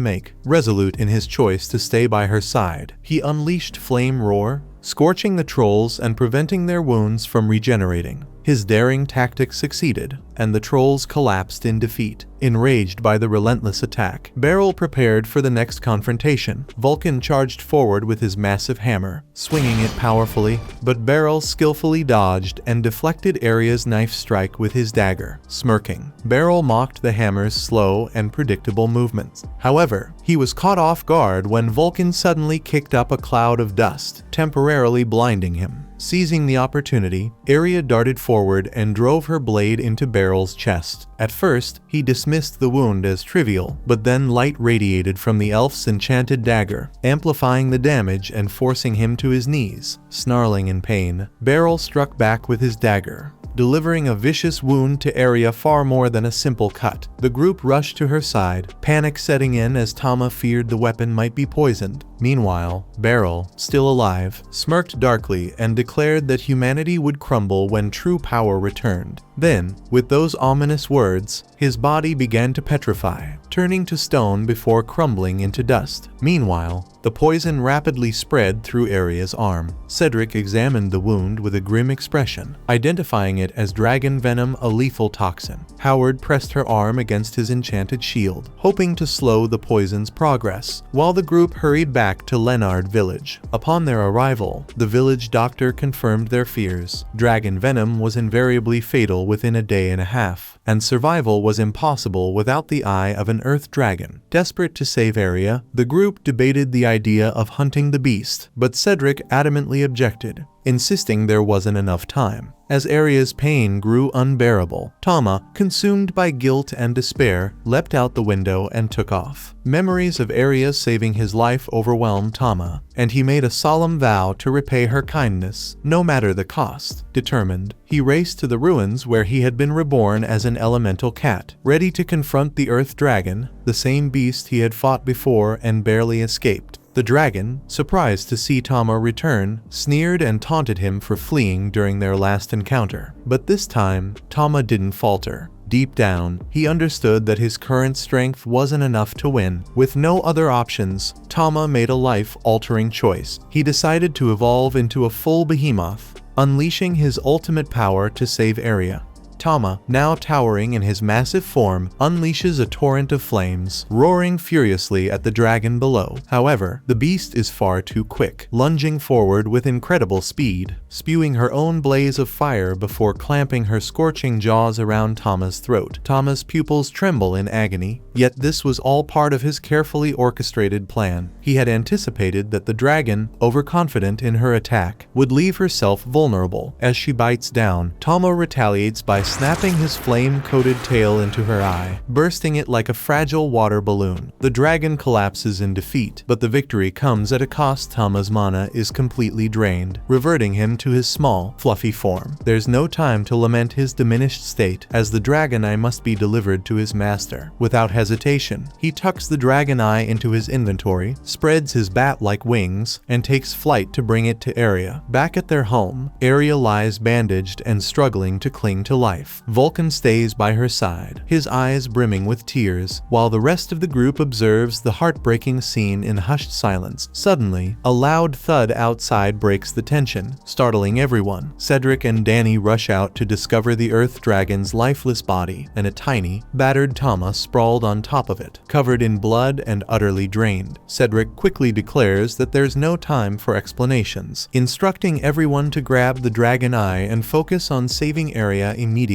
make. Resolute in his choice to stay by her side, he unleashed Flame Roar, scorching the trolls and preventing their wounds from regenerating. His daring tactics succeeded, and the trolls collapsed in defeat. Enraged by the relentless attack, Beryl prepared for the next confrontation. Vulcan charged forward with his massive hammer, swinging it powerfully, but Beryl skillfully dodged and deflected Aria's knife strike with his dagger. Smirking, Beryl mocked the hammer's slow and predictable movements. However, he was caught off guard when Vulcan suddenly kicked up a cloud of dust, temporarily blinding him. Seizing the opportunity, Aria darted forward and drove her blade into Beryl's chest. At first, he dismissed the wound as trivial, but then light radiated from the elf's enchanted dagger, amplifying the damage and forcing him to his knees. Snarling in pain, Beryl struck back with his dagger, delivering a vicious wound to Aria far more than a simple cut. The group rushed to her side, panic setting in as Tama feared the weapon might be poisoned. Meanwhile, Beryl, still alive, smirked darkly and declared that humanity would crumble when true power returned. Then, with those ominous words, his body began to petrify, turning to stone before crumbling into dust. Meanwhile, the poison rapidly spread through Aria's arm. Cedric examined the wound with a grim expression, identifying it as dragon venom, a lethal toxin. Howard pressed her arm against his enchanted shield, hoping to slow the poison's progress, while the group hurried back to Leonard Village. Upon their arrival, the village doctor confirmed their fears. Dragon venom was invariably fatal within a day and a half, and survival was impossible without the eye of an earth dragon. Desperate to save Aria, the group debated the idea of hunting the beast, but Cedric adamantly objected, insisting there wasn't enough time. As Aria's pain grew unbearable, Tama, consumed by guilt and despair, leapt out the window and took off. Memories of Aria saving his life overwhelmed Tama, and he made a solemn vow to repay her kindness, no matter the cost. Determined, he raced to the ruins where he had been reborn as an elemental cat, ready to confront the Earth Dragon, the same beast he had fought before and barely escaped. The dragon, surprised to see Tama return, sneered and taunted him for fleeing during their last encounter. But this time, Tama didn't falter. Deep down, he understood that his current strength wasn't enough to win. With no other options, Tama made a life-altering choice. He decided to evolve into a full behemoth, unleashing his ultimate power to save Aria. Tama, now towering in his massive form, unleashes a torrent of flames, roaring furiously at the dragon below. However, the beast is far too quick, lunging forward with incredible speed, spewing her own blaze of fire before clamping her scorching jaws around Tama's throat. Tama's pupils tremble in agony, yet this was all part of his carefully orchestrated plan. He had anticipated that the dragon, overconfident in her attack, would leave herself vulnerable. As she bites down, Tama retaliates by snapping his flame-coated tail into her eye, bursting it like a fragile water balloon. The dragon collapses in defeat, but the victory comes at a cost. Tama's mana is completely drained, reverting him to his small, fluffy form. There's no time to lament his diminished state, as the dragon eye must be delivered to his master. Without hesitation, he tucks the dragon eye into his inventory, spreads his bat-like wings, and takes flight to bring it to Aria. Back at their home, Aria lies bandaged and struggling to cling to life. Vulcan stays by her side, his eyes brimming with tears, while the rest of the group observes the heartbreaking scene in hushed silence. Suddenly, a loud thud outside breaks the tension, startling everyone. Cedric and Danny rush out to discover the Earth Dragon's lifeless body, and a tiny, battered Tama sprawled on top of it, covered in blood and utterly drained. Cedric quickly declares that there's no time for explanations, instructing everyone to grab the dragon eye and focus on saving Aria immediately.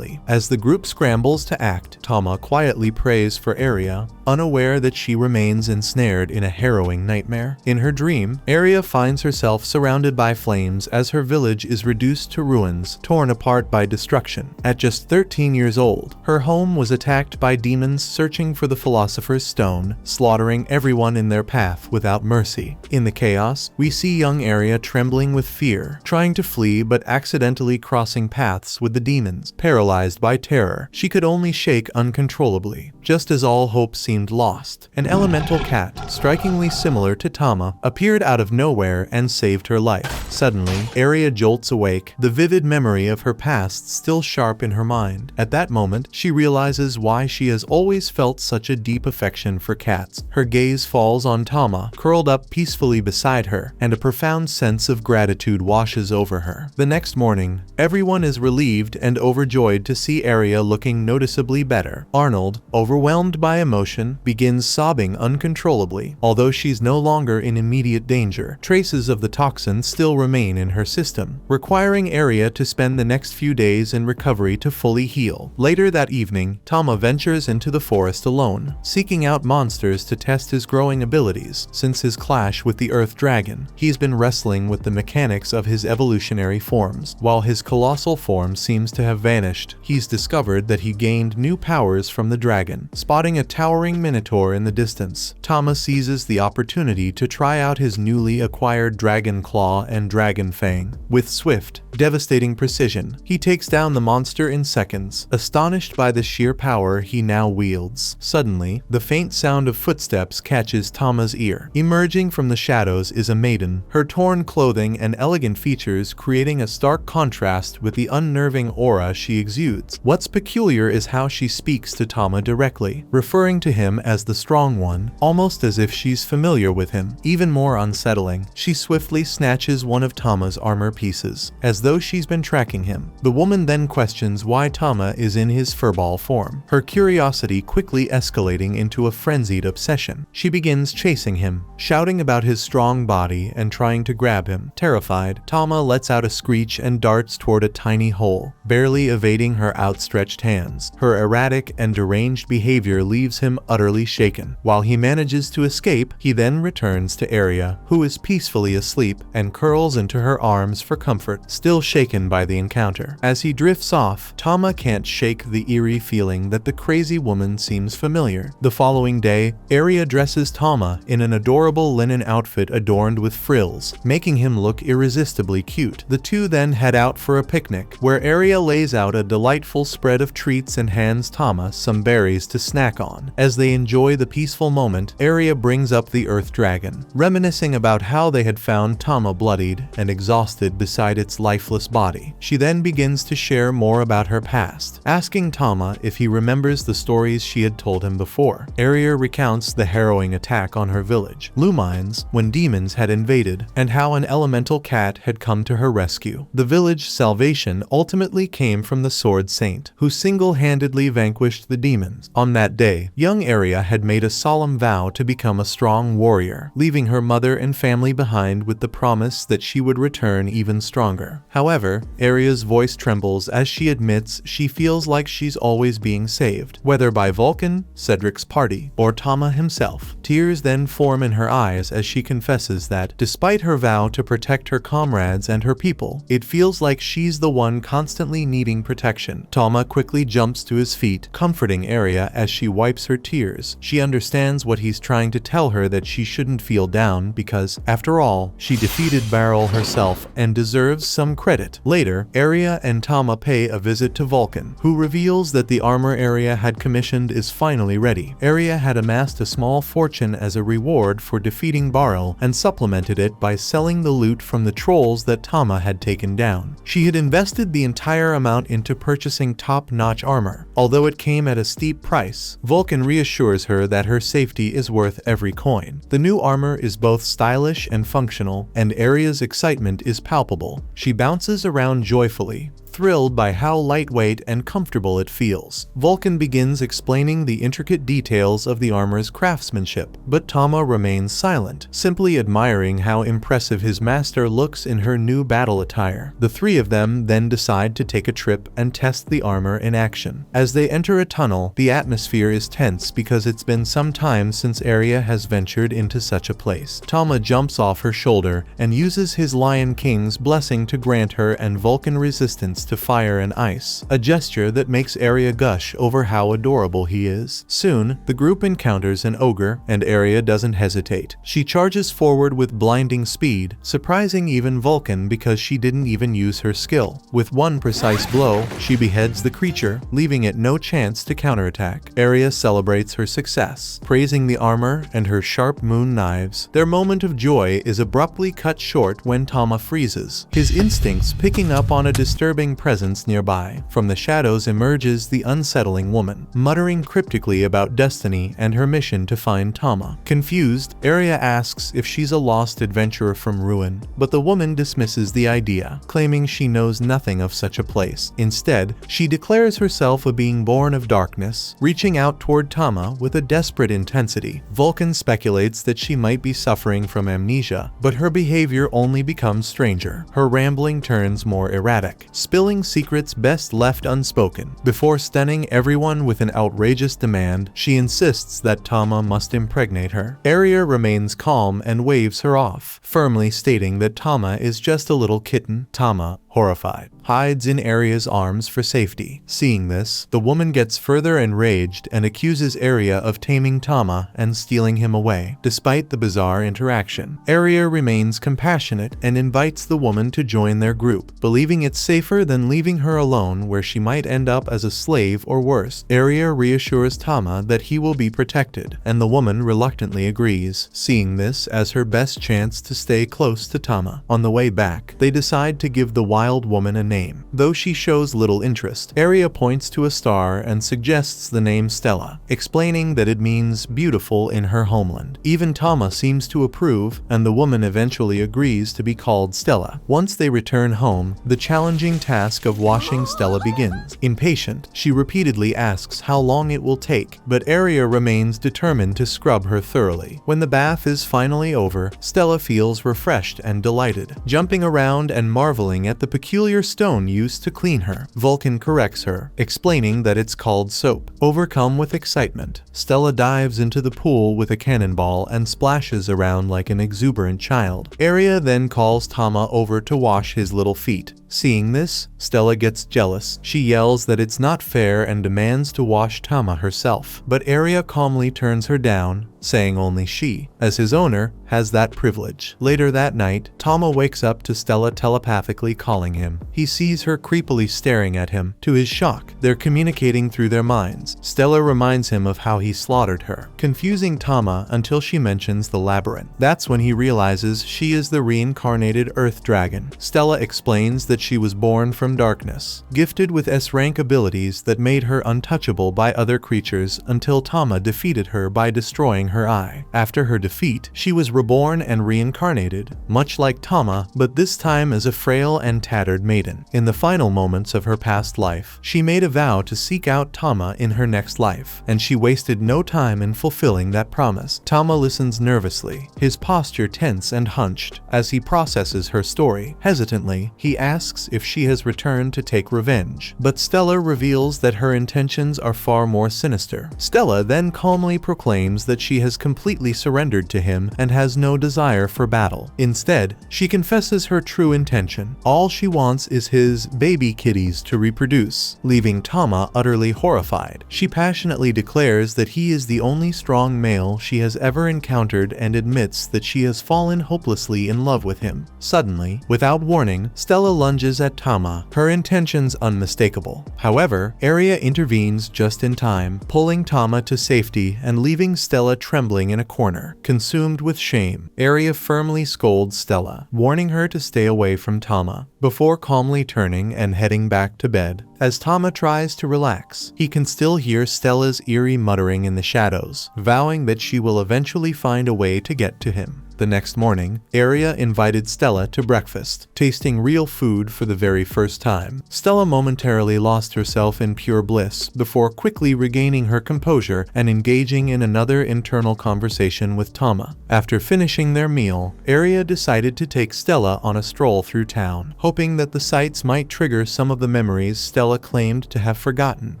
As the group scrambles to act, Tama quietly prays for Aria, unaware that she remains ensnared in a harrowing nightmare. In her dream, Aria finds herself surrounded by flames as her village is reduced to ruins, torn apart by destruction. At just 13 years old, her home was attacked by demons searching for the Philosopher's Stone, slaughtering everyone in their path without mercy. In the chaos, we see young Aria trembling with fear, trying to flee but accidentally crossing paths with the demons. paralyzed by terror. She could only shake uncontrollably. Just as all hope seemed lost, an elemental cat, strikingly similar to Tama, appeared out of nowhere and saved her life. Suddenly, Aria jolts awake, the vivid memory of her past still sharp in her mind. At that moment, she realizes why she has always felt such a deep affection for cats. Her gaze falls on Tama, curled up peacefully beside her, and a profound sense of gratitude washes over her. The next morning, everyone is relieved and overjoyed to see Aria looking noticeably better. Arnold, overwhelmed by emotion, begins sobbing uncontrollably. Although she's no longer in immediate danger, traces of the toxin still remain in her system, requiring Aria to spend the next few days in recovery to fully heal. Later that evening, Tama ventures into the forest alone, seeking out monsters to test his growing abilities. Since his clash with the Earth Dragon, he's been wrestling with the mechanics of his evolutionary forms. While his colossal form seems to have vanished, he's discovered that he gained new powers from the dragon. Spotting a towering minotaur in the distance, Tama seizes the opportunity to try out his newly acquired Dragon Claw and Dragon Fang. With swift, devastating precision, he takes down the monster in seconds, astonished by the sheer power he now wields. Suddenly, the faint sound of footsteps catches Tama's ear. Emerging from the shadows is a maiden, her torn clothing and elegant features creating a stark contrast with the unnerving aura she exudes. What's peculiar is how she speaks to Tama directly, referring to him as the Strong One, almost as if she's familiar with him. Even more unsettling, she swiftly snatches one of Tama's armor pieces, as though she's been tracking him. The woman then questions why Tama is in his furball form, her curiosity quickly escalating into a frenzied obsession. She begins chasing him, shouting about his strong body and trying to grab him. Terrified, Tama lets out a screech and darts toward a tiny hole, barely evading her outstretched hands. Her erratic and deranged behavior leaves him utterly shaken. While he manages to escape, he then returns to Aria, who is peacefully asleep, and curls into her arms for comfort, still shaken by the encounter. As he drifts off, Tama can't shake the eerie feeling that the crazy woman seems familiar. The following day, Aria dresses Tama in an adorable linen outfit adorned with frills, making him look irresistibly cute. The two then head out for a picnic, where Aria lays out a delightful spread of treats and hands Tama some berries to snack on. As they enjoy the peaceful moment, Aria brings up the Earth Dragon, reminiscing about how they had found Tama bloodied and exhausted beside its lifeless body. She then begins to share more about her past, asking Tama if he remembers the stories she had told him before. Aria recounts the harrowing attack on her village, Lumines, when demons had invaded, and how an elemental cat had come to her rescue. The village's salvation ultimately came from the Sword Saint, who single-handedly vanquished the demons. On that day, young Aria had made a solemn vow to become a strong warrior, leaving her mother and family behind with the promise that she would return even stronger. However, Aria's voice trembles as she admits she feels like she's always being saved, whether by Vulcan, Cedric's party, or Tama himself. Tears then form in her eyes as she confesses that, despite her vow to protect her comrades and her people, it feels like she's the one constantly needing protection. Tama quickly jumps to his feet, comforting Aria as she wipes her tears. She understands what he's trying to tell her, that she shouldn't feel down because, after all, she defeated Beryl herself and deserves some credit. Later, Aria and Tama pay a visit to Vulcan, who reveals that the armor Aria had commissioned is finally ready. Aria had amassed a small fortune as a reward for defeating Beryl and supplemented it by selling the loot from the trolls that Tama had taken down. She had invested the entire amount into purchasing top-notch armor. Although it came at a steep price, Vulcan reassures her that her safety is worth every coin. The new armor is both stylish and functional, and Aria's excitement is palpable. She bounces around joyfully, thrilled by how lightweight and comfortable it feels. Vulcan begins explaining the intricate details of the armor's craftsmanship, but Tama remains silent, simply admiring how impressive his master looks in her new battle attire. The three of them then decide to take a trip and test the armor in action. As they enter a tunnel, the atmosphere is tense because it's been some time since Aria has ventured into such a place. Tama jumps off her shoulder and uses his Lion King's blessing to grant her and Vulcan resistance hands to fire and ice, a gesture that makes Arya gush over how adorable he is. Soon, the group encounters an ogre, and Arya doesn't hesitate. She charges forward with blinding speed, surprising even Vulcan because she didn't even use her skill. With one precise blow, she beheads the creature, leaving it no chance to counterattack. Arya celebrates her success, praising the armor and her sharp moon knives. Their moment of joy is abruptly cut short when Tama freezes, his instincts picking up on a disturbing presence nearby. From the shadows emerges the unsettling woman, muttering cryptically about destiny and her mission to find Tama. Confused, Arya asks if she's a lost adventurer from ruin, but the woman dismisses the idea, claiming she knows nothing of such a place. Instead, she declares herself a being born of darkness, reaching out toward Tama with a desperate intensity. Vulcan speculates that she might be suffering from amnesia, but her behavior only becomes stranger. Her rambling turns more erratic, spilling secrets best left unspoken. Before stunning everyone with an outrageous demand, she insists that Tama must impregnate her. Arya remains calm and waves her off, firmly stating that Tama is just a little kitten. Tama, horrified, hides in Arya's arms for safety. Seeing this, the woman gets further enraged and accuses Arya of taming Tama and stealing him away. Despite the bizarre interaction, Arya remains compassionate and invites the woman to join their group, believing it's safer than leaving her alone where she might end up as a slave or worse. Arya reassures Tama that he will be protected, and the woman reluctantly agrees, seeing this as her best chance to stay close to Tama. On the way back, they decide to give the wild woman a name. Though she shows little interest, Arya points to a star and suggests the name Stella, explaining that it means beautiful in her homeland. Even Tama seems to approve, and the woman eventually agrees to be called Stella. Once they return home, the challenging task of washing Stella begins. Impatient, she repeatedly asks how long it will take, but Arya remains determined to scrub her thoroughly. When the bath is finally over, Stella feels refreshed and delighted, jumping around and marveling at the peculiar stone used to clean her. Vulcan corrects her, explaining that it's called soap. Overcome with excitement, Stella dives into the pool with a cannonball and splashes around like an exuberant child. Arya then calls Tama over to wash his little feet. Seeing this, Stella gets jealous. She yells that it's not fair and demands to wash Tama herself, but Arya calmly turns her down, saying only she, as his owner, has that privilege. Later that night, Tama wakes up to Stella telepathically calling him. He sees her creepily staring at him. To his shock, they're communicating through their minds. Stella reminds him of how he slaughtered her, confusing Tama until she mentions the labyrinth. That's when he realizes she is the reincarnated Earth Dragon. Stella explains that she was born from darkness, gifted with S-rank abilities that made her untouchable by other creatures until Tama defeated her by destroying her eye. After her defeat, she was reborn and reincarnated, much like Tama, but this time as a frail and tattered maiden. In the final moments of her past life, she made a vow to seek out Tama in her next life, and she wasted no time in fulfilling that promise. Tama listens nervously, his posture tense and hunched, as he processes her story. Hesitantly, he asks if she has returned to take revenge, but Stella reveals that her intentions are far more sinister. Stella then calmly proclaims that she has completely surrendered to him and has no desire for battle. Instead, she confesses her true intention. All she wants is his baby kitties to reproduce, leaving Tama utterly horrified. She passionately declares that he is the only strong male she has ever encountered and admits that she has fallen hopelessly in love with him. Suddenly, without warning, Stella lunges at Tama, her intentions unmistakable. However, Arya intervenes just in time, pulling Tama to safety and leaving Stella trembling in a corner, consumed with shame. Arya firmly scolds Stella, warning her to stay away from Tama, before calmly turning and heading back to bed. As Tama tries to relax, he can still hear Stella's eerie muttering in the shadows, vowing that she will eventually find a way to get to him. The next morning, Arya invited Stella to breakfast, tasting real food for the very first time. Stella momentarily lost herself in pure bliss before quickly regaining her composure and engaging in another internal conversation with Tama. After finishing their meal, Arya decided to take Stella on a stroll through town, hoping that the sights might trigger some of the memories Stella claimed to have forgotten.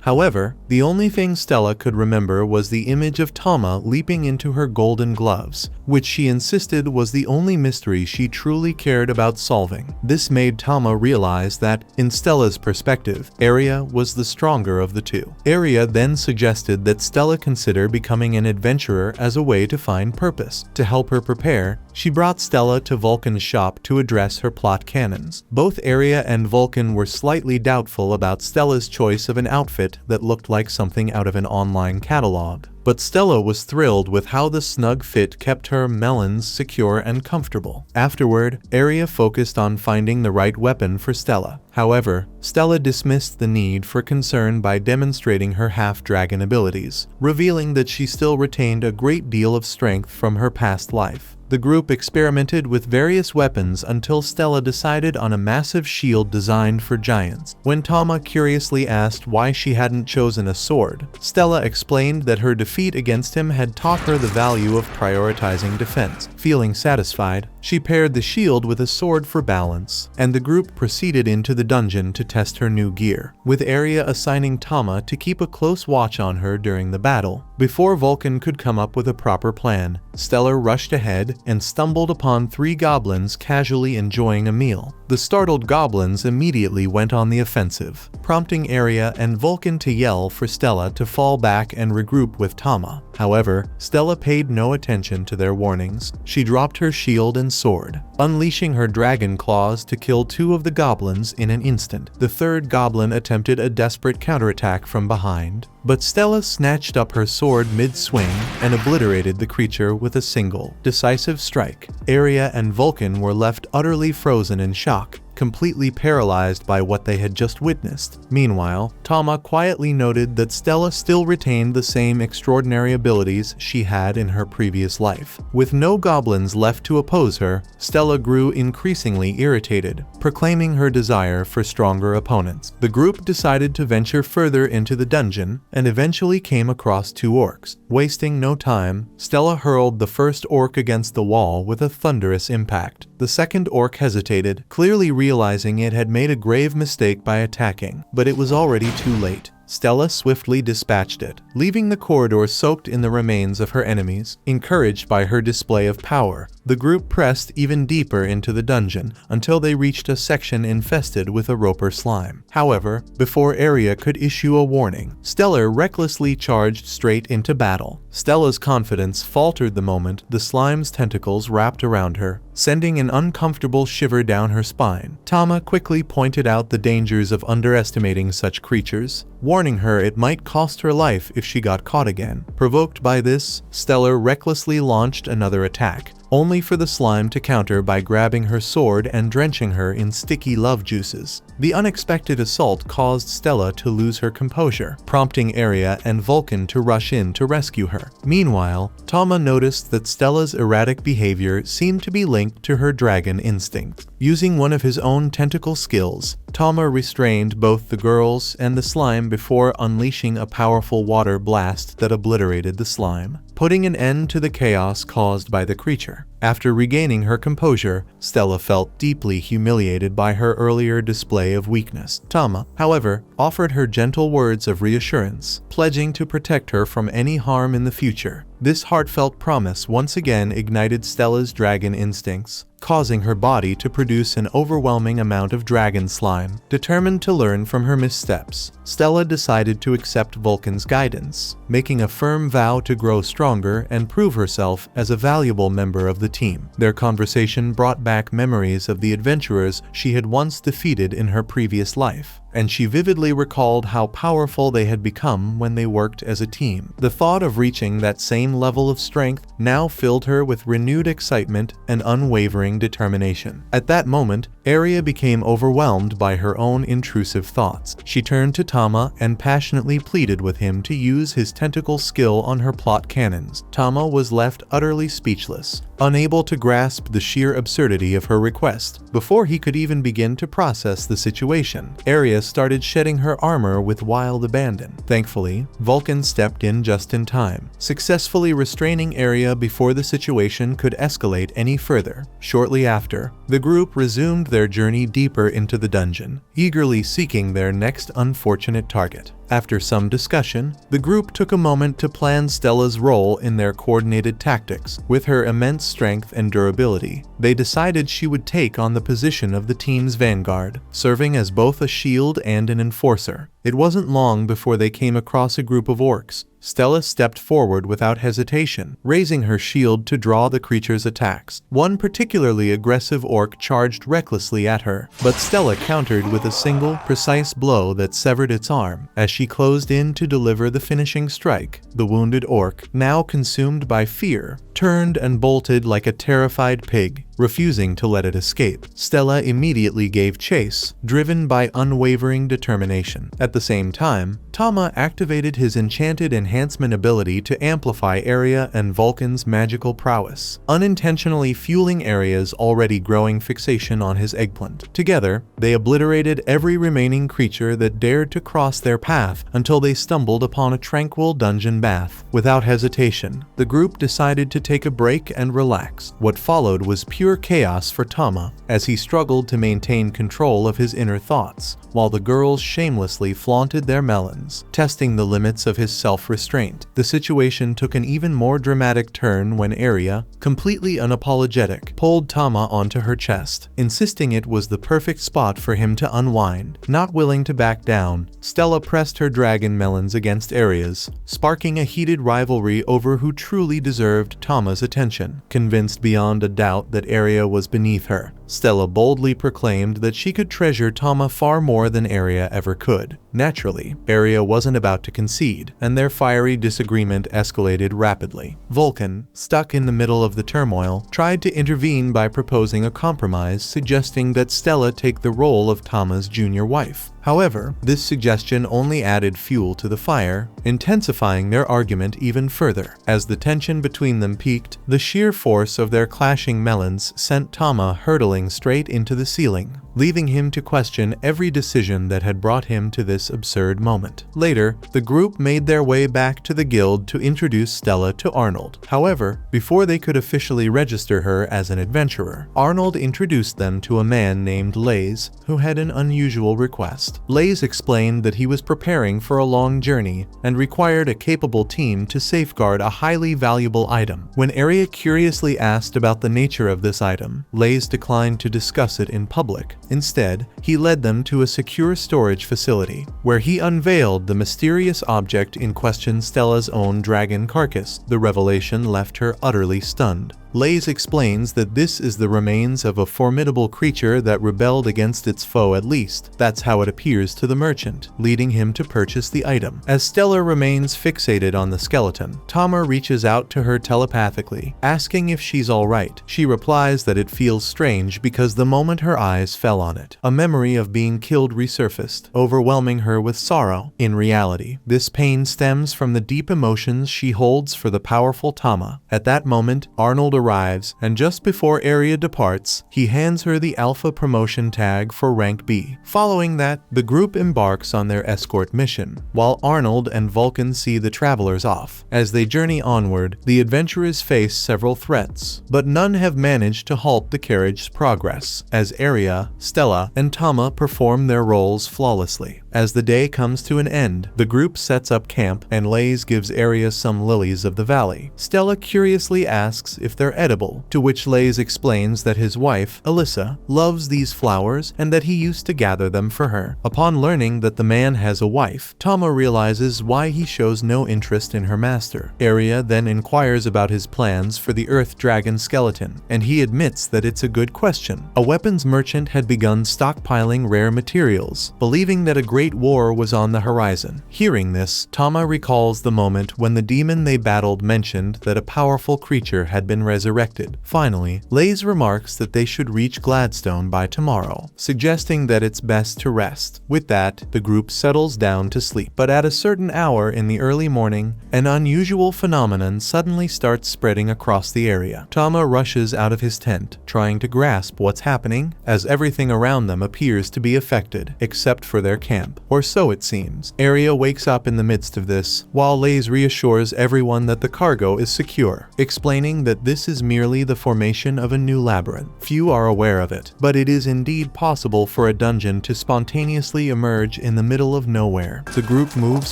However, the only thing Stella could remember was the image of Tama leaping into her golden gloves, which she insisted persisted was the only mystery she truly cared about solving. This made Tama realize that, in Stella's perspective, Aria was the stronger of the two. Aria then suggested that Stella consider becoming an adventurer as a way to find purpose. To help her prepare, she brought Stella to Vulcan's shop to address her plot cannons. Both Aria and Vulcan were slightly doubtful about Stella's choice of an outfit that looked like something out of an online catalog. But Stella was thrilled with how the snug fit kept her melons secure and comfortable. Afterward, Aria focused on finding the right weapon for Stella. However, Stella dismissed the need for concern by demonstrating her half-dragon abilities, revealing that she still retained a great deal of strength from her past life. The group experimented with various weapons until Stella decided on a massive shield designed for giants. When Tama curiously asked why she hadn't chosen a sword, Stella explained that her defeat against him had taught her the value of prioritizing defense. Feeling satisfied, she paired the shield with a sword for balance, and the group proceeded into the dungeon to test her new gear, with Aria assigning Tama to keep a close watch on her during the battle. Before Vulcan could come up with a proper plan, Stella rushed ahead and stumbled upon 3 goblins casually enjoying a meal. The startled goblins immediately went on the offensive, prompting Aria and Vulcan to yell for Stella to fall back and regroup with Tama. However, Stella paid no attention to their warnings. She dropped her shield and sword, unleashing her dragon claws to kill 2 of the goblins in an instant. The 3rd goblin attempted a desperate counterattack from behind, but Stella snatched up her sword mid-swing and obliterated the creature with a single, decisive strike. Aria and Vulcan were left utterly frozen in shock, completely paralyzed by what they had just witnessed. Meanwhile, Tama quietly noted that Stella still retained the same extraordinary abilities she had in her previous life. With no goblins left to oppose her, Stella grew increasingly irritated, proclaiming her desire for stronger opponents. The group decided to venture further into the dungeon and eventually came across 2 orcs. Wasting no time, Stella hurled the first orc against the wall with a thunderous impact. The second orc hesitated, clearly realizing it had made a grave mistake by attacking, but it was already too late. Stella swiftly dispatched it, leaving the corridor soaked in the remains of her enemies. Encouraged by her display of power, the group pressed even deeper into the dungeon until they reached a section infested with a roper slime. However, before Aria could issue a warning, Stella recklessly charged straight into battle. Stella's confidence faltered the moment the slime's tentacles wrapped around her, sending an uncomfortable shiver down her spine. Tama quickly pointed out the dangers of underestimating such creatures, warning her it might cost her life if she got caught again. Provoked by this, Stella recklessly launched another attack, only for the slime to counter by grabbing her sword and drenching her in sticky love juices. The unexpected assault caused Stella to lose her composure, prompting Aria and Vulcan to rush in to rescue her. Meanwhile, Tama noticed that Stella's erratic behavior seemed to be linked to her dragon instinct. Using one of his own tentacle skills, Tama restrained both the girls and the slime before unleashing a powerful water blast that obliterated the slime, putting an end to the chaos caused by the creature. After regaining her composure, Stella felt deeply humiliated by her earlier display of weakness. Tama, however, offered her gentle words of reassurance, pledging to protect her from any harm in the future. This heartfelt promise once again ignited Stella's dragon instincts, causing her body to produce an overwhelming amount of dragon slime. Determined to learn from her missteps, Stella decided to accept Vulcan's guidance, making a firm vow to grow stronger and prove herself as a valuable member of the team. Their conversation brought back memories of the adventurers she had once defeated in her previous life, and she vividly recalled how powerful they had become when they worked as a team. The thought of reaching that same level of strength now filled her with renewed excitement and unwavering determination. At that moment, Aria became overwhelmed by her own intrusive thoughts. She turned to Tama and passionately pleaded with him to use his tentacle skill on her plot cannons. Tama was left utterly speechless, unable to grasp the sheer absurdity of her request. Before he could even begin to process the situation, Aria started shedding her armor with wild abandon. Thankfully, Vulcan stepped in just in time, successfully restraining Aria before the situation could escalate any further. Shortly after, the group resumed their journey deeper into the dungeon, eagerly seeking their next unfortunate target. After some discussion, the group took a moment to plan Stella's role in their coordinated tactics. With her immense strength and durability, they decided she would take on the position of the team's vanguard, serving as both a shield and an enforcer. It wasn't long before they came across a group of orcs. Stella stepped forward without hesitation, raising her shield to draw the creature's attacks. One particularly aggressive orc charged recklessly at her, but Stella countered with a single, precise blow that severed its arm. As she closed in to deliver the finishing strike, the wounded orc, now consumed by fear, turned and bolted like a terrified pig, refusing to let it escape. Stella immediately gave chase, driven by unwavering determination. At the same time, Tama activated his enchanted enhancement ability to amplify Area and Vulcan's magical prowess, unintentionally fueling Area's already growing fixation on his eggplant. Together, they obliterated every remaining creature that dared to cross their path until they stumbled upon a tranquil dungeon bath. Without hesitation, the group decided to take a break and relax. What followed was pure chaos for Tama, as he struggled to maintain control of his inner thoughts, while the girls shamelessly flaunted their melons, testing the limits of his self-restraint. The situation took an even more dramatic turn when Area, completely unapologetic, pulled Tama onto her chest, insisting it was the perfect spot for him to unwind. Not willing to back down, Stella pressed her dragon melons against Area's, sparking a heated rivalry over who truly deserved Tama's attention. Convinced beyond a doubt that Area was beneath her, Stella boldly proclaimed that she could treasure Tama far more than Area ever could. Naturally, Area wasn't about to concede, and their fiery disagreement escalated rapidly. Vulcan, stuck in the middle of the turmoil, tried to intervene by proposing a compromise, suggesting that Stella take the role of Tama's junior wife. However, this suggestion only added fuel to the fire, intensifying their argument even further. As the tension between them peaked, the sheer force of their clashing melons sent Tama hurtling straight into the ceiling, leaving him to question every decision that had brought him to this absurd moment. Later, the group made their way back to the guild to introduce Stella to Arnold. However, before they could officially register her as an adventurer, Arnold introduced them to a man named Lays, who had an unusual request. Lays explained that he was preparing for a long journey and required a capable team to safeguard a highly valuable item. When Area curiously asked about the nature of this item, Lays declined to discuss it in public. Instead, he led them to a secure storage facility, where he unveiled the mysterious object in question, Stella's own dragon carcass. The revelation left her utterly stunned. Lays explains that this is the remains of a formidable creature that rebelled against its foe, at least that's how it appears to the merchant, leading him to purchase the item. As Stella remains fixated on the skeleton, Tama reaches out to her telepathically, asking if she's alright. She replies that it feels strange because the moment her eyes fell on it, a memory of being killed resurfaced, overwhelming her with sorrow. In reality, this pain stems from the deep emotions she holds for the powerful Tama. At that moment, Arnold arrives, and just before Area departs, he hands her the Alpha promotion tag for rank B. Following that, the group embarks on their escort mission, while Arnold and Vulcan see the travelers off. As they journey onward, the adventurers face several threats, but none have managed to halt the carriage's progress, as Area, Stella, and Tama perform their roles flawlessly. As the day comes to an end, the group sets up camp, and Lays gives Area some lilies of the valley. Stella curiously asks if they're edible, to which Lays explains that his wife, Alyssa, loves these flowers and that he used to gather them for her. Upon learning that the man has a wife, Tama realizes why he shows no interest in her master. Area then inquires about his plans for the Earth Dragon skeleton, and he admits that it's a good question. A weapons merchant had begun stockpiling rare materials, believing that a great war was on the horizon. Hearing this, Tama recalls the moment when the demon they battled mentioned that a powerful creature had been resurrected. Finally, Lays remarks that they should reach Gladstone by tomorrow, suggesting that it's best to rest. With that, the group settles down to sleep. But at a certain hour in the early morning, an unusual phenomenon suddenly starts spreading across the area. Tama rushes out of his tent, trying to grasp what's happening, as everything around them appears to be affected, except for their camp. Or so it seems. Area wakes up in the midst of this, while Lays reassures everyone that the cargo is secure, explaining that this this is merely the formation of a new labyrinth. Few are aware of it, but it is indeed possible for a dungeon to spontaneously emerge in the middle of nowhere. The group moves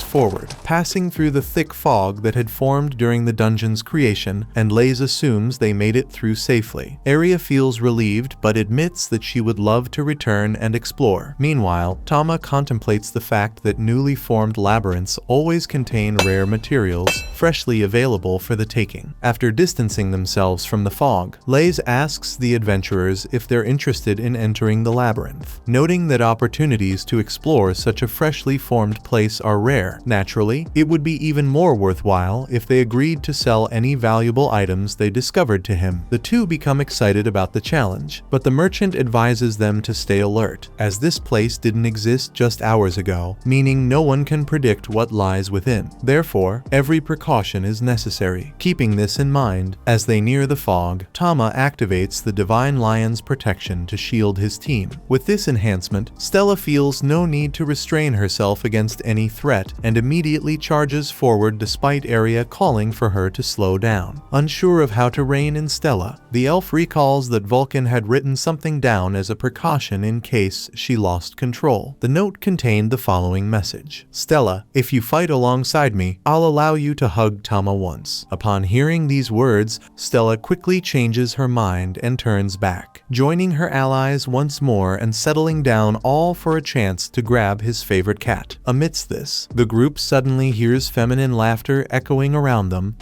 forward, passing through the thick fog that had formed during the dungeon's creation, and Lays assumes they made it through safely. Arya feels relieved but admits that she would love to return and explore. Meanwhile, Tama contemplates the fact that newly formed labyrinths always contain rare materials, freshly available for the taking. After distancing themselves from the fog, Lays asks the adventurers if they're interested in entering the labyrinth. Noting that opportunities to explore such a freshly formed place are rare, naturally, it would be even more worthwhile if they agreed to sell any valuable items they discovered to him. The two become excited about the challenge, but the merchant advises them to stay alert, as this place didn't exist just hours ago, meaning no one can predict what lies within. Therefore, every precaution is necessary. Keeping this in mind, as they near the fog, Tama activates the Divine Lion's protection to shield his team. With this enhancement, Stella feels no need to restrain herself against any threat and immediately charges forward despite Arya calling for her to slow down. Unsure of how to rein in Stella, the elf recalls that Vulcan had written something down as a precaution in case she lost control. The note contained the following message: "Stella, if you fight alongside me, I'll allow you to hug Tama once." Upon hearing these words, Stella quickly changes her mind and turns back, joining her allies once more and settling down, all for a chance to grab his favorite cat. Amidst this, the group suddenly hears feminine laughter echoing around them,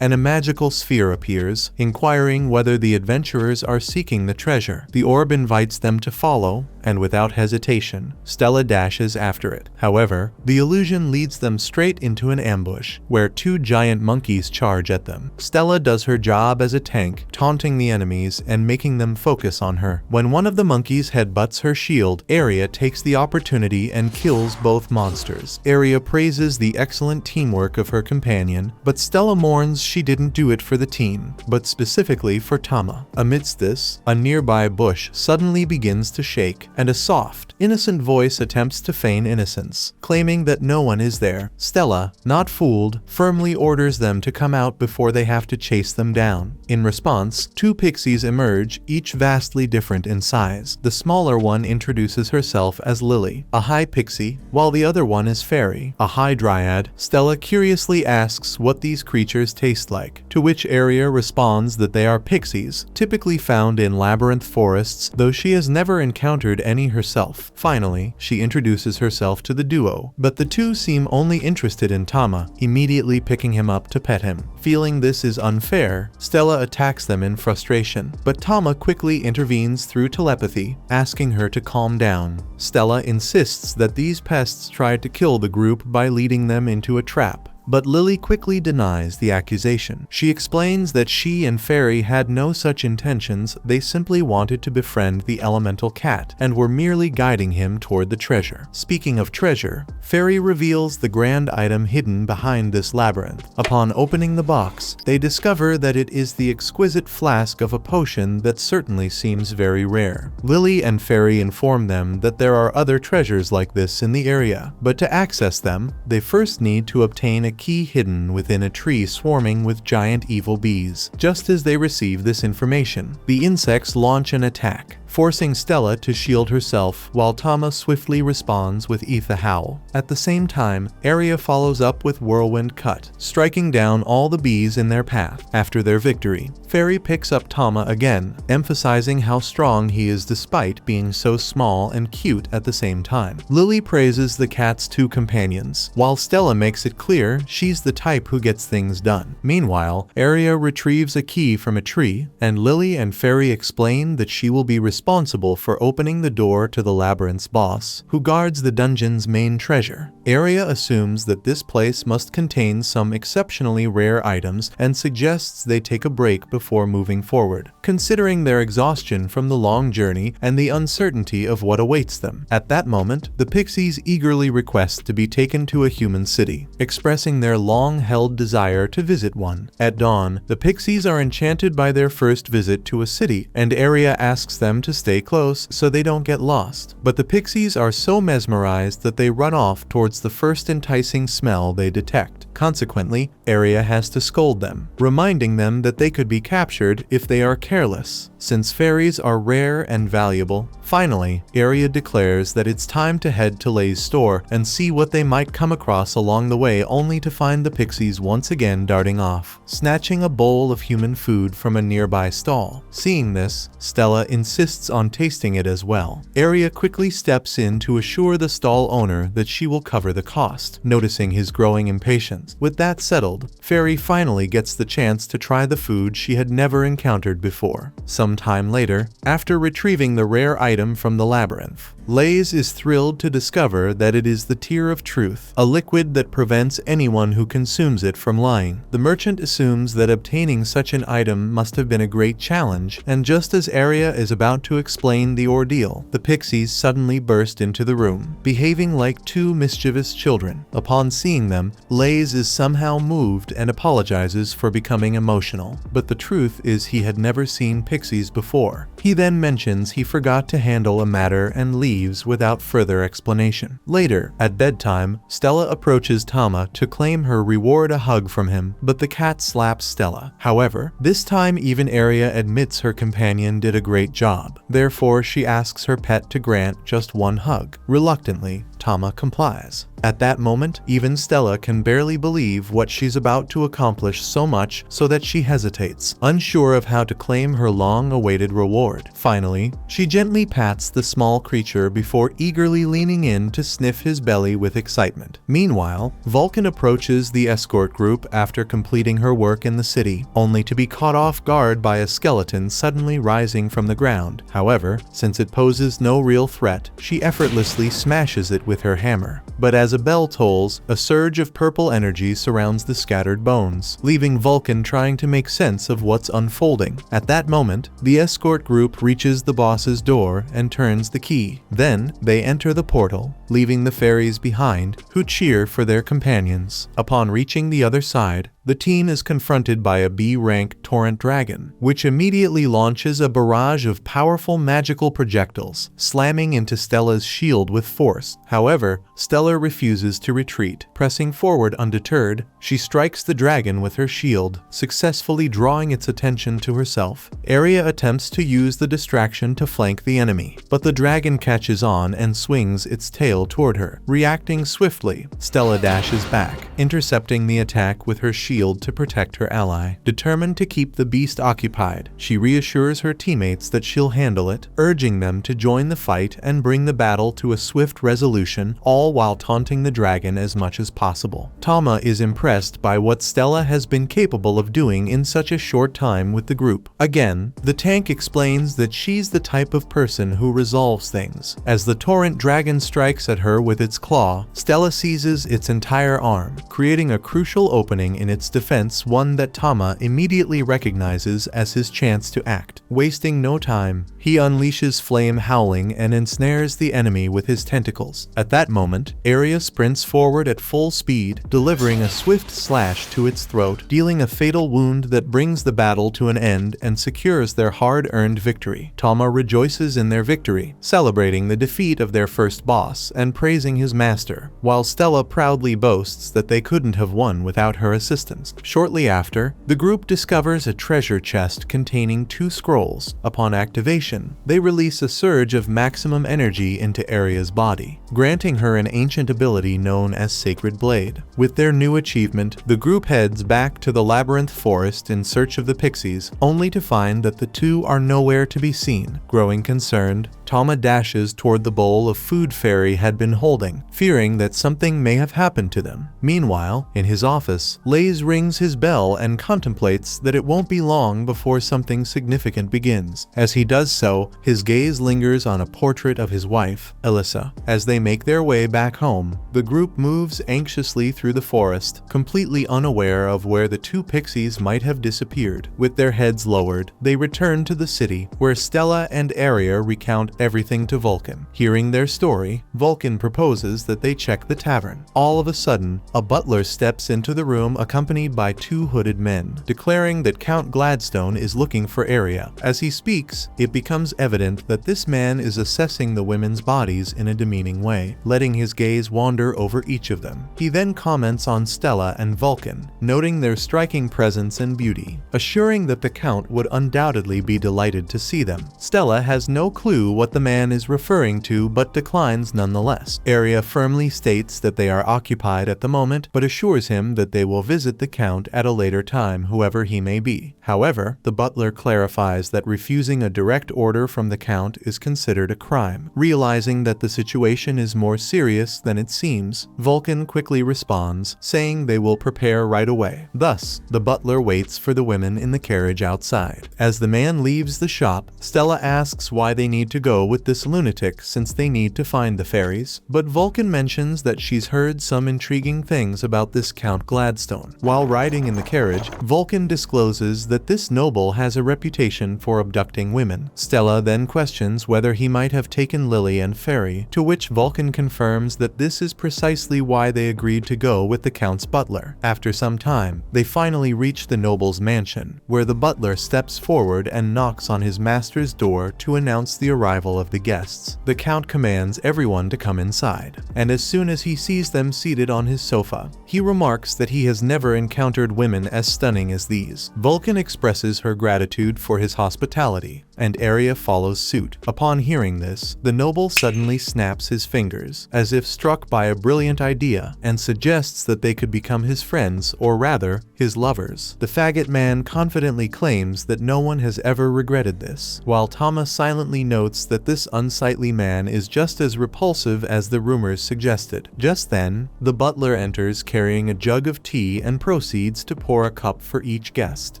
and a magical sphere appears, inquiring whether the adventurers are seeking the treasure. The orb invites them to follow, and without hesitation, Stella dashes after it. However, the illusion leads them straight into an ambush, where two giant monkeys charge at them. Stella does her job as a tank, taunting the enemies and making them focus on her. When one of the monkeys headbutts her shield, Arya takes the opportunity and kills both monsters. Arya praises the excellent teamwork of her companion, but Stella mourns she didn't do it for the team, but specifically for Tama. Amidst this, a nearby bush suddenly begins to shake, and a soft, innocent voice attempts to feign innocence, claiming that no one is there. Stella, not fooled, firmly orders them to come out before they have to chase them down. In response, two pixies emerge, each vastly different in size. The smaller one introduces herself as Lily, a high pixie, while the other one is Fairy, a high dryad. Stella curiously asks what these creatures taste like, to which Arya responds that they are pixies, typically found in labyrinth forests, though she has never encountered any herself. Finally, she introduces herself to the duo, but the two seem only interested in Tama, immediately picking him up to pet him. Feeling this is unfair, Stella attacks them in frustration, but Tama quickly intervenes through telepathy, asking her to calm down. Stella insists that these pests tried to kill the group by leading them into a trap, but Lily quickly denies the accusation. She explains that she and Fairy had no such intentions, they simply wanted to befriend the elemental cat, and were merely guiding him toward the treasure. Speaking of treasure, Fairy reveals the grand item hidden behind this labyrinth. Upon opening the box, they discover that it is the exquisite flask of a potion that certainly seems very rare. Lily and Fairy inform them that there are other treasures like this in the area, but to access them, they first need to obtain a key hidden within a tree swarming with giant evil bees. Just as they receive this information, the insects launch an attack, forcing Stella to shield herself, while Tama swiftly responds with Aether Howl. At the same time, Arya follows up with Whirlwind Cut, striking down all the bees in their path. After their victory, Fairy picks up Tama again, emphasizing how strong he is despite being so small and cute at the same time. Lily praises the cat's two companions, while Stella makes it clear she's the type who gets things done. Meanwhile, Arya retrieves a key from a tree, and Lily and Fairy explain that she will be responsible for opening the door to the labyrinth's boss, who guards the dungeon's main treasure. Arya assumes that this place must contain some exceptionally rare items and suggests they take a break before moving forward, considering their exhaustion from the long journey and the uncertainty of what awaits them. At that moment, the pixies eagerly request to be taken to a human city, expressing their long-held desire to visit one. At dawn, the pixies are enchanted by their first visit to a city, and Arya asks them to stay close so they don't get lost. But the pixies are so mesmerized that they run off towards the first enticing smell they detect. Consequently, Arya has to scold them, reminding them that they could be captured if they are careless, since fairies are rare and valuable. Finally, Arya declares that it's time to head to Lay's store and see what they might come across along the way, only to find the pixies once again darting off, snatching a bowl of human food from a nearby stall. Seeing this, Stella insists on tasting it as well. Arya quickly steps in to assure the stall owner that she will cover the cost, noticing his growing impatience. With that settled, Fairy finally gets the chance to try the food she had never encountered before. Some time later, after retrieving the rare item from the labyrinth, Lays is thrilled to discover that it is the Tear of Truth, a liquid that prevents anyone who consumes it from lying. The merchant assumes that obtaining such an item must have been a great challenge, and just as Arya is about to explain the ordeal, the pixies suddenly burst into the room, behaving like two mischievous children. Upon seeing them, Lays is somehow moved and apologizes for becoming emotional, but the truth is he had never seen pixies before. He then mentions he forgot to handle a matter and leaves without further explanation. Later, at bedtime, Stella approaches Tama to claim her reward, a hug from him, but the cat slaps Stella. However, this time even Arya admits her companion did a great job. Therefore, she asks her pet to grant just one hug. Reluctantly, Tama complies. At that moment, even Stella can barely believe what she's about to accomplish, so much so that she hesitates, unsure of how to claim her long-awaited reward. Finally, she gently pats the small creature before eagerly leaning in to sniff his belly with excitement. Meanwhile, Vulcan approaches the escort group after completing her work in the city, only to be caught off guard by a skeleton suddenly rising from the ground. However, since it poses no real threat, she effortlessly smashes it with her hammer. But as a bell tolls, a surge of purple energy surrounds the scattered bones, leaving Vulcan trying to make sense of what's unfolding. At that moment, the escort group reaches the boss's door and turns the key. Then, they enter the portal, leaving the fairies behind, who cheer for their companions. Upon reaching the other side, the team is confronted by a B-rank torrent dragon, which immediately launches a barrage of powerful magical projectiles, slamming into Stella's shield with force. However, Stella refuses to retreat. Pressing forward undeterred, she strikes the dragon with her shield, successfully drawing its attention to herself. Arya attempts to use the distraction to flank the enemy, but the dragon catches on and swings its tail toward her. Reacting swiftly, Stella dashes back, intercepting the attack with her shield to protect her ally. Determined to keep the beast occupied, she reassures her teammates that she'll handle it, urging them to join the fight and bring the battle to a swift resolution, all while taunting the dragon as much as possible. Tama is impressed by what Stella has been capable of doing in such a short time with the group. Again, the tank explains that she's the type of person who resolves things. As the torrent dragon strikes at her with its claw, Stella seizes its entire arm, creating a crucial opening in its defense, one that Tama immediately recognizes as his chance to act. Wasting no time, he unleashes flame howling and ensnares the enemy with his tentacles. At that moment, Arya sprints forward at full speed, delivering a swift slash to its throat, dealing a fatal wound that brings the battle to an end and secures their hard-earned victory. Tama rejoices in their victory, celebrating the defeat of their first boss and praising his master, while Stella proudly boasts that they couldn't have won without her assistance. Shortly after, the group discovers a treasure chest containing 2 scrolls. Upon activation, they release a surge of maximum energy into Arya's body, granting her an ancient ability known as Sacred Blade. With their new achievement, the group heads back to the labyrinth forest in search of the pixies, only to find that the two are nowhere to be seen. Growing concerned, Tama dashes toward the bowl of food Fairy had been holding, fearing that something may have happened to them. Meanwhile, in his office, Lays rings his bell and contemplates that it won't be long before something significant begins. As he does so, his gaze lingers on a portrait of his wife, Alyssa. As they make their way back home, the group moves anxiously through the forest, completely unaware of where the 2 pixies might have disappeared. With their heads lowered, they return to the city, where Stella and Arya recount everything to Vulcan. Hearing their story, Vulcan proposes that they check the tavern. All of a sudden, a butler steps into the room accompanied accompanied by two hooded men, declaring that Count Gladstone is looking for Arya. As he speaks, it becomes evident that this man is assessing the women's bodies in a demeaning way, letting his gaze wander over each of them. He then comments on Stella and Vulcan, noting their striking presence and beauty, assuring that the Count would undoubtedly be delighted to see them. Stella has no clue what the man is referring to but declines nonetheless. Arya firmly states that they are occupied at the moment, but assures him that they will visit the Count at a later time, whoever he may be. However, the butler clarifies that refusing a direct order from the Count is considered a crime. Realizing that the situation is more serious than it seems, Vulcan quickly responds, saying they will prepare right away. Thus, the butler waits for the women in the carriage outside. As the man leaves the shop, Stella asks why they need to go with this lunatic since they need to find the fairies, but Vulcan mentions that she's heard some intriguing things about this Count Gladstone. While riding in the carriage, Vulcan discloses that this noble has a reputation for abducting women. Stella then questions whether he might have taken Lily and Fairy, to which Vulcan confirms that this is precisely why they agreed to go with the Count's butler. After some time, they finally reach the noble's mansion, where the butler steps forward and knocks on his master's door to announce the arrival of the guests. The Count commands everyone to come inside, and as soon as he sees them seated on his sofa, he remarks that he has never encountered women as stunning as these. Vulcan expresses her gratitude for his hospitality, and Arya follows suit. Upon hearing this, the noble suddenly snaps his fingers, as if struck by a brilliant idea, and suggests that they could become his friends, or rather, his lovers. The faggot man confidently claims that no one has ever regretted this, while Tama silently notes that this unsightly man is just as repulsive as the rumors suggested. Just then, the butler enters carrying a jug of tea and proceeds to pour a cup for each guest.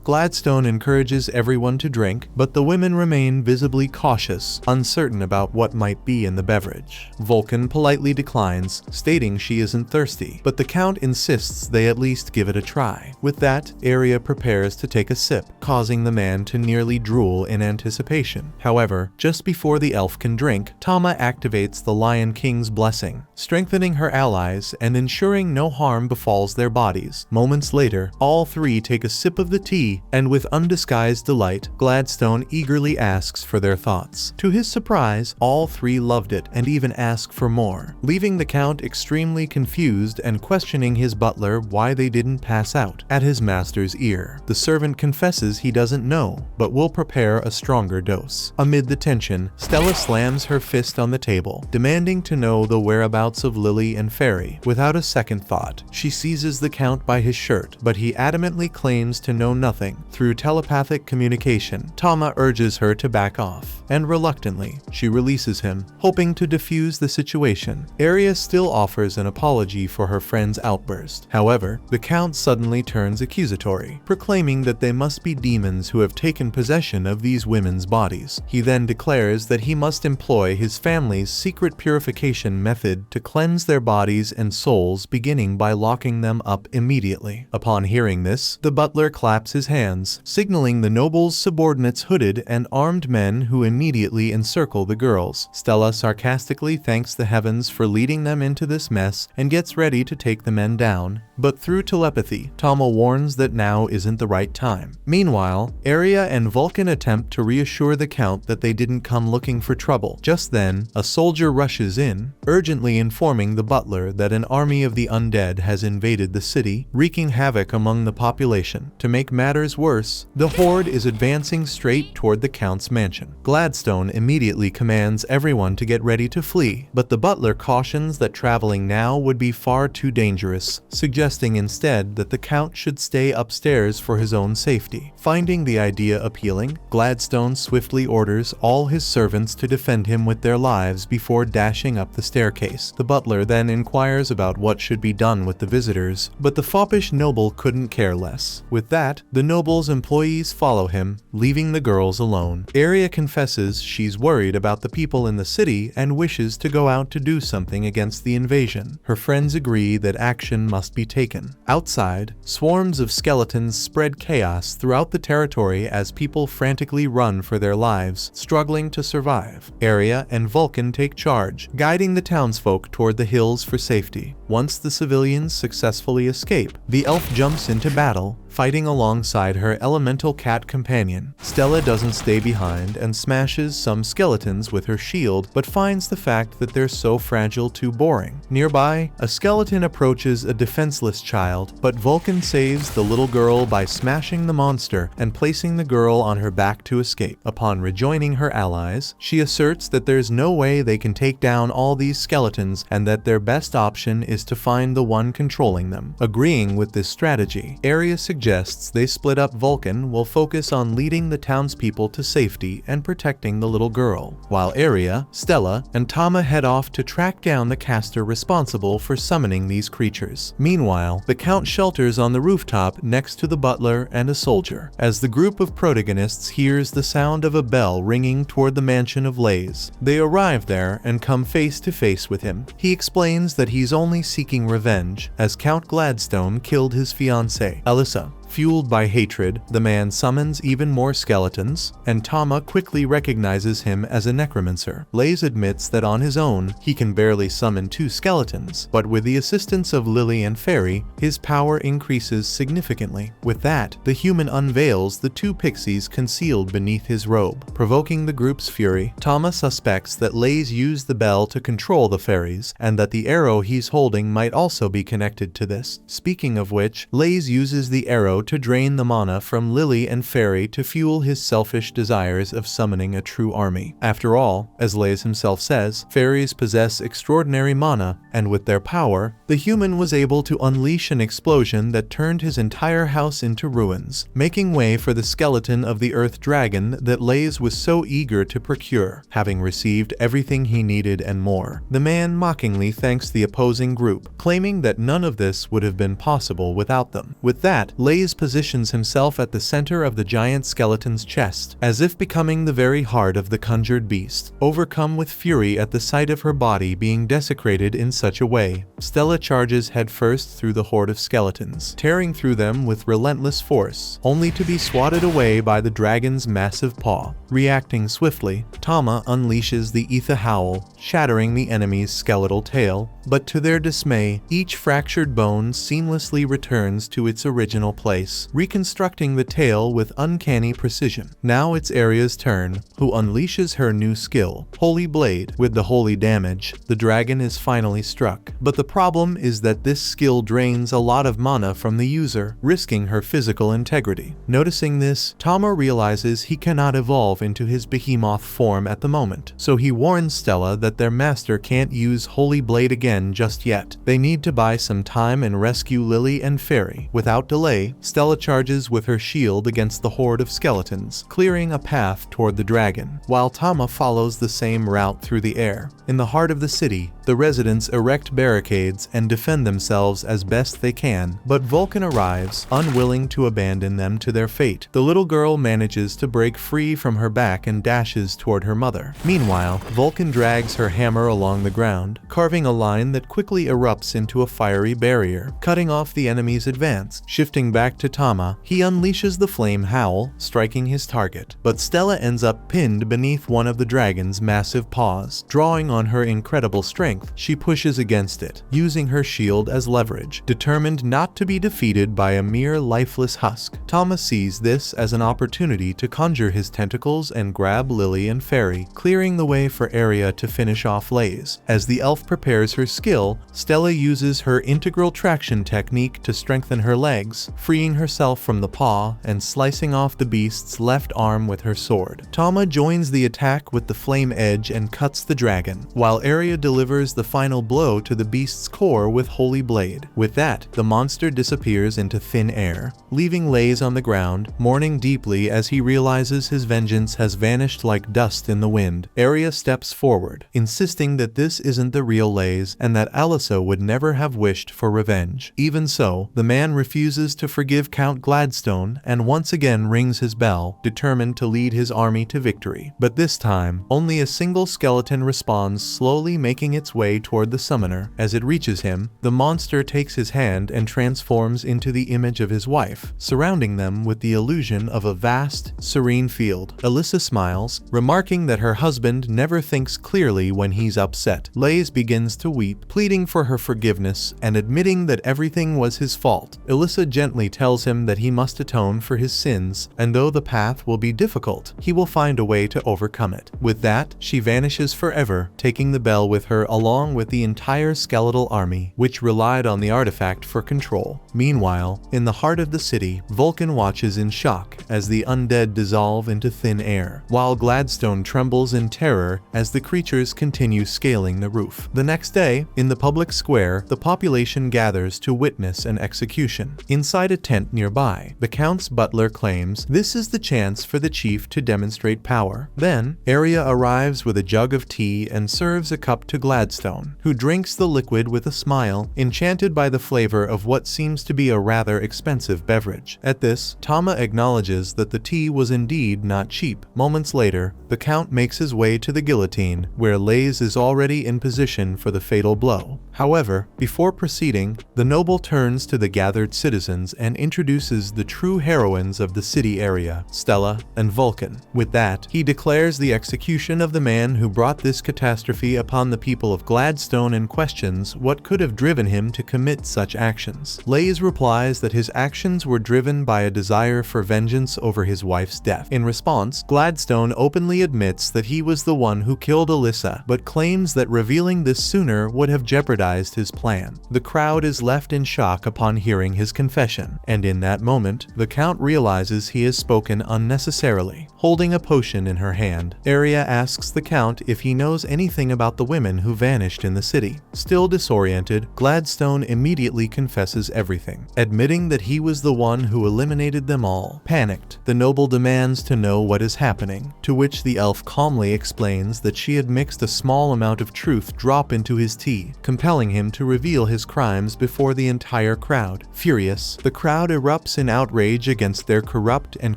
Gladstone encourages everyone to drink, but the women remain visibly cautious, uncertain about what might be in the beverage. Vulcan politely declines, stating she isn't thirsty, but the Count insists they at least give it a try. With that, Arya prepares to take a sip, causing the man to nearly drool in anticipation. However, just before the elf can drink, Tama activates the Lion King's blessing, strengthening her allies and ensuring no harm befalls their bodies. Moments later, all three take a sip of the tea, and with undisguised delight, Gladstone eagerly asks for their thoughts. To his surprise, all three loved it and even ask for more, leaving the Count extremely confused and questioning his butler why they didn't pass out at his master's ear. The servant confesses he doesn't know, but will prepare a stronger dose. Amid the tension, Stella slams her fist on the table, demanding to know the whereabouts of Lily and Fairy. Without a second thought, she seizes the Count by his shirt, but he adamantly claims to know nothing. Through telepathic communication, Tama urges her to back off, and reluctantly, she releases him, hoping to defuse the situation. Arya still offers an apology for her friend's outburst. However, the Count suddenly turns accusatory, proclaiming that they must be demons who have taken possession of these women's bodies. He then declares that he must employ his family's secret purification method to cleanse their bodies and souls, beginning by locking them up immediately. Upon hearing this, the butler claps his hands, signaling the noble's subordinates, hooded and armed men, who immediately encircle the girls. Stella sarcastically thanks the heavens for leading them into this mess and gets ready to take the men down, but through telepathy, Tama warns that now isn't the right time. Meanwhile, Arya and Vulcan attempt to reassure the Count that they didn't come looking for trouble. Just then, a soldier rushes in, urgently informing the butler that an army of the undead has invaded the city, wreaking havoc among the population. To make matters worse, the horde is advancing straight toward the Count's mansion. Gladstone immediately commands everyone to get ready to flee, but the butler cautions that traveling now would be far too dangerous, suggesting instead that the Count should stay upstairs for his own safety. Finding the idea appealing, Gladstone swiftly orders all his servants to defend him with their lives before dashing up the staircase. The butler then inquires about what should be done with the visitors, but the foppish noble couldn't care less. With that, the noble's employees follow him, leaving the girls alone. Arya confesses she's worried about the people in the city and wishes to go out to do something against the invasion. Her friends agree that action must be taken. Outside, swarms of skeletons spread chaos throughout the territory as people frantically run for their lives, struggling to survive. Arya and Vulcan take charge, guiding the townsfolk toward the hills for safety. Once the civilians successfully escape, The elf jumps into battle, fighting alongside her elemental cat companion. Stella doesn't stay behind and smashes some skeletons with her shield, but finds the fact that they're so fragile too boring. Nearby, a skeleton approaches a defenseless child, but Vulcan saves the little girl by smashing the monster and placing the girl on her back to escape. Upon rejoining her allies, she asserts that there's no way they can take down all these skeletons and that their best option is to find the one controlling them. Agreeing with this strategy, Aria suggests they split up. Vulcan will focus on leading the townspeople to safety and protecting the little girl, while Aria, Stella, and Tama head off to track down the caster responsible for summoning these creatures. Meanwhile, the Count shelters on the rooftop next to the butler and a soldier, as the group of protagonists hears the sound of a bell ringing toward the mansion of Lays. They arrive there and come face to face with him. He explains that he's only seeking revenge, as Count Gladstone killed his fiancée, Alyssa. Fueled by hatred, the man summons even more skeletons, and Tama quickly recognizes him as a necromancer. Lays admits that on his own, he can barely summon 2 skeletons, but with the assistance of Lily and Fairy, his power increases significantly. With that, the human unveils the 2 pixies concealed beneath his robe. Provoking the group's fury, Tama suspects that Lays used the bell to control the fairies, and that the arrow he's holding might also be connected to this. Speaking of which, Lays uses the arrow to drain the mana from Lily and Fairy to fuel his selfish desires of summoning a true army. After all, as Lays himself says, fairies possess extraordinary mana, and with their power, the human was able to unleash an explosion that turned his entire house into ruins, making way for the skeleton of the Earth Dragon that Lays was so eager to procure. Having received everything he needed and more, the man mockingly thanks the opposing group, claiming that none of this would have been possible without them. With that, Lays positions himself at the center of the giant skeleton's chest, as if becoming the very heart of the conjured beast. Overcome with fury at the sight of her body being desecrated in such a way, Stella charges headfirst through the horde of skeletons, tearing through them with relentless force, only to be swatted away by the dragon's massive paw. Reacting swiftly, Tama unleashes the Ether Howl, shattering the enemy's skeletal tail, but to their dismay, each fractured bone seamlessly returns to its original place, reconstructing the tail with uncanny precision. Now it's Aria's turn, who unleashes her new skill, Holy Blade. With the holy damage, the dragon is finally struck. But the problem is that this skill drains a lot of mana from the user, risking her physical integrity. Noticing this, Tama realizes he cannot evolve into his behemoth form at the moment, so he warns Stella that their master can't use Holy Blade again just yet. They need to buy some time and rescue Lily and Fairy. Without delay, Stella charges with her shield against the horde of skeletons, clearing a path toward the dragon, while Tama follows the same route through the air. In the heart of the city, the residents erect barricades and defend themselves as best they can, but Vulcan arrives, unwilling to abandon them to their fate. The little girl manages to break free from her back and dashes toward her mother. Meanwhile, Vulcan drags her hammer along the ground, carving a line that quickly erupts into a fiery barrier, cutting off the enemy's advance. Shifting back to Tama, he unleashes the flame howl, striking his target, but Stella ends up pinned beneath one of the dragon's massive paws. Drawing on her incredible strength, she pushes against it, using her shield as leverage, determined not to be defeated by a mere lifeless husk. Tama sees this as an opportunity to conjure his tentacles and grab Lily and Fairy, clearing the way for Aria to finish off Lays. As the elf prepares her skill, Stella uses her integral traction technique to strengthen her legs, freeing herself from the paw and slicing off the beast's left arm with her sword. Tama joins the attack with the flame edge and cuts the dragon, while Aria delivers the final blow to the beast's core with Holy Blade. With that, the monster disappears into thin air, leaving Lays on the ground, mourning deeply as he realizes his vengeance has vanished like dust in the wind. Aria steps forward, insisting that this isn't the real Lays and that Alyssa would never have wished for revenge. Even so, the man refuses to forgive Count Gladstone and once again rings his bell, determined to lead his army to victory. But this time, only a single skeleton responds, slowly making its way toward the summoner. As it reaches him, the monster takes his hand and transforms into the image of his wife, surrounding them with the illusion of a vast, serene field. Alyssa smiles, remarking that her husband never thinks clearly when he's upset. Lays begins to weep, sleep, pleading for her forgiveness and admitting that everything was his fault. Alyssa gently tells him that he must atone for his sins, and though the path will be difficult, he will find a way to overcome it. With that, she vanishes forever, taking the bell with her along with the entire skeletal army, which relied on the artifact for control. Meanwhile, in the heart of the city, Vulcan watches in shock as the undead dissolve into thin air, while Gladstone trembles in terror as the creatures continue scaling the roof. The next day, in the public square, the population gathers to witness an execution. Inside a tent nearby, the Count's butler claims this is the chance for the chief to demonstrate power. Then, Arya arrives with a jug of tea and serves a cup to Gladstone, who drinks the liquid with a smile, enchanted by the flavor of what seems to be a rather expensive beverage. At this, Tama acknowledges that the tea was indeed not cheap. Moments later, the Count makes his way to the guillotine, where Lays is already in position for the fatal blow. However, before proceeding, the noble turns to the gathered citizens and introduces the true heroines of the city area, Stella and Vulcan. With that, he declares the execution of the man who brought this catastrophe upon the people of Gladstone and questions what could have driven him to commit such actions. Lays replies that his actions were driven by a desire for vengeance over his wife's death. In response, Gladstone openly admits that he was the one who killed Alyssa, but claims that revealing this sooner would have jeopardized his plan. The crowd is left in shock upon hearing his confession, and in that moment, the Count realizes he has spoken unnecessarily. Holding a potion in her hand, Arya asks the Count if he knows anything about the women who vanished in the city. Still disoriented, Gladstone immediately confesses everything, admitting that he was the one who eliminated them all. Panicked, the noble demands to know what is happening, to which the elf calmly explains that she had mixed a small amount of truth drop into his tea, compelling him to reveal his crimes before the entire crowd. Furious, the crowd erupts in outrage against their corrupt and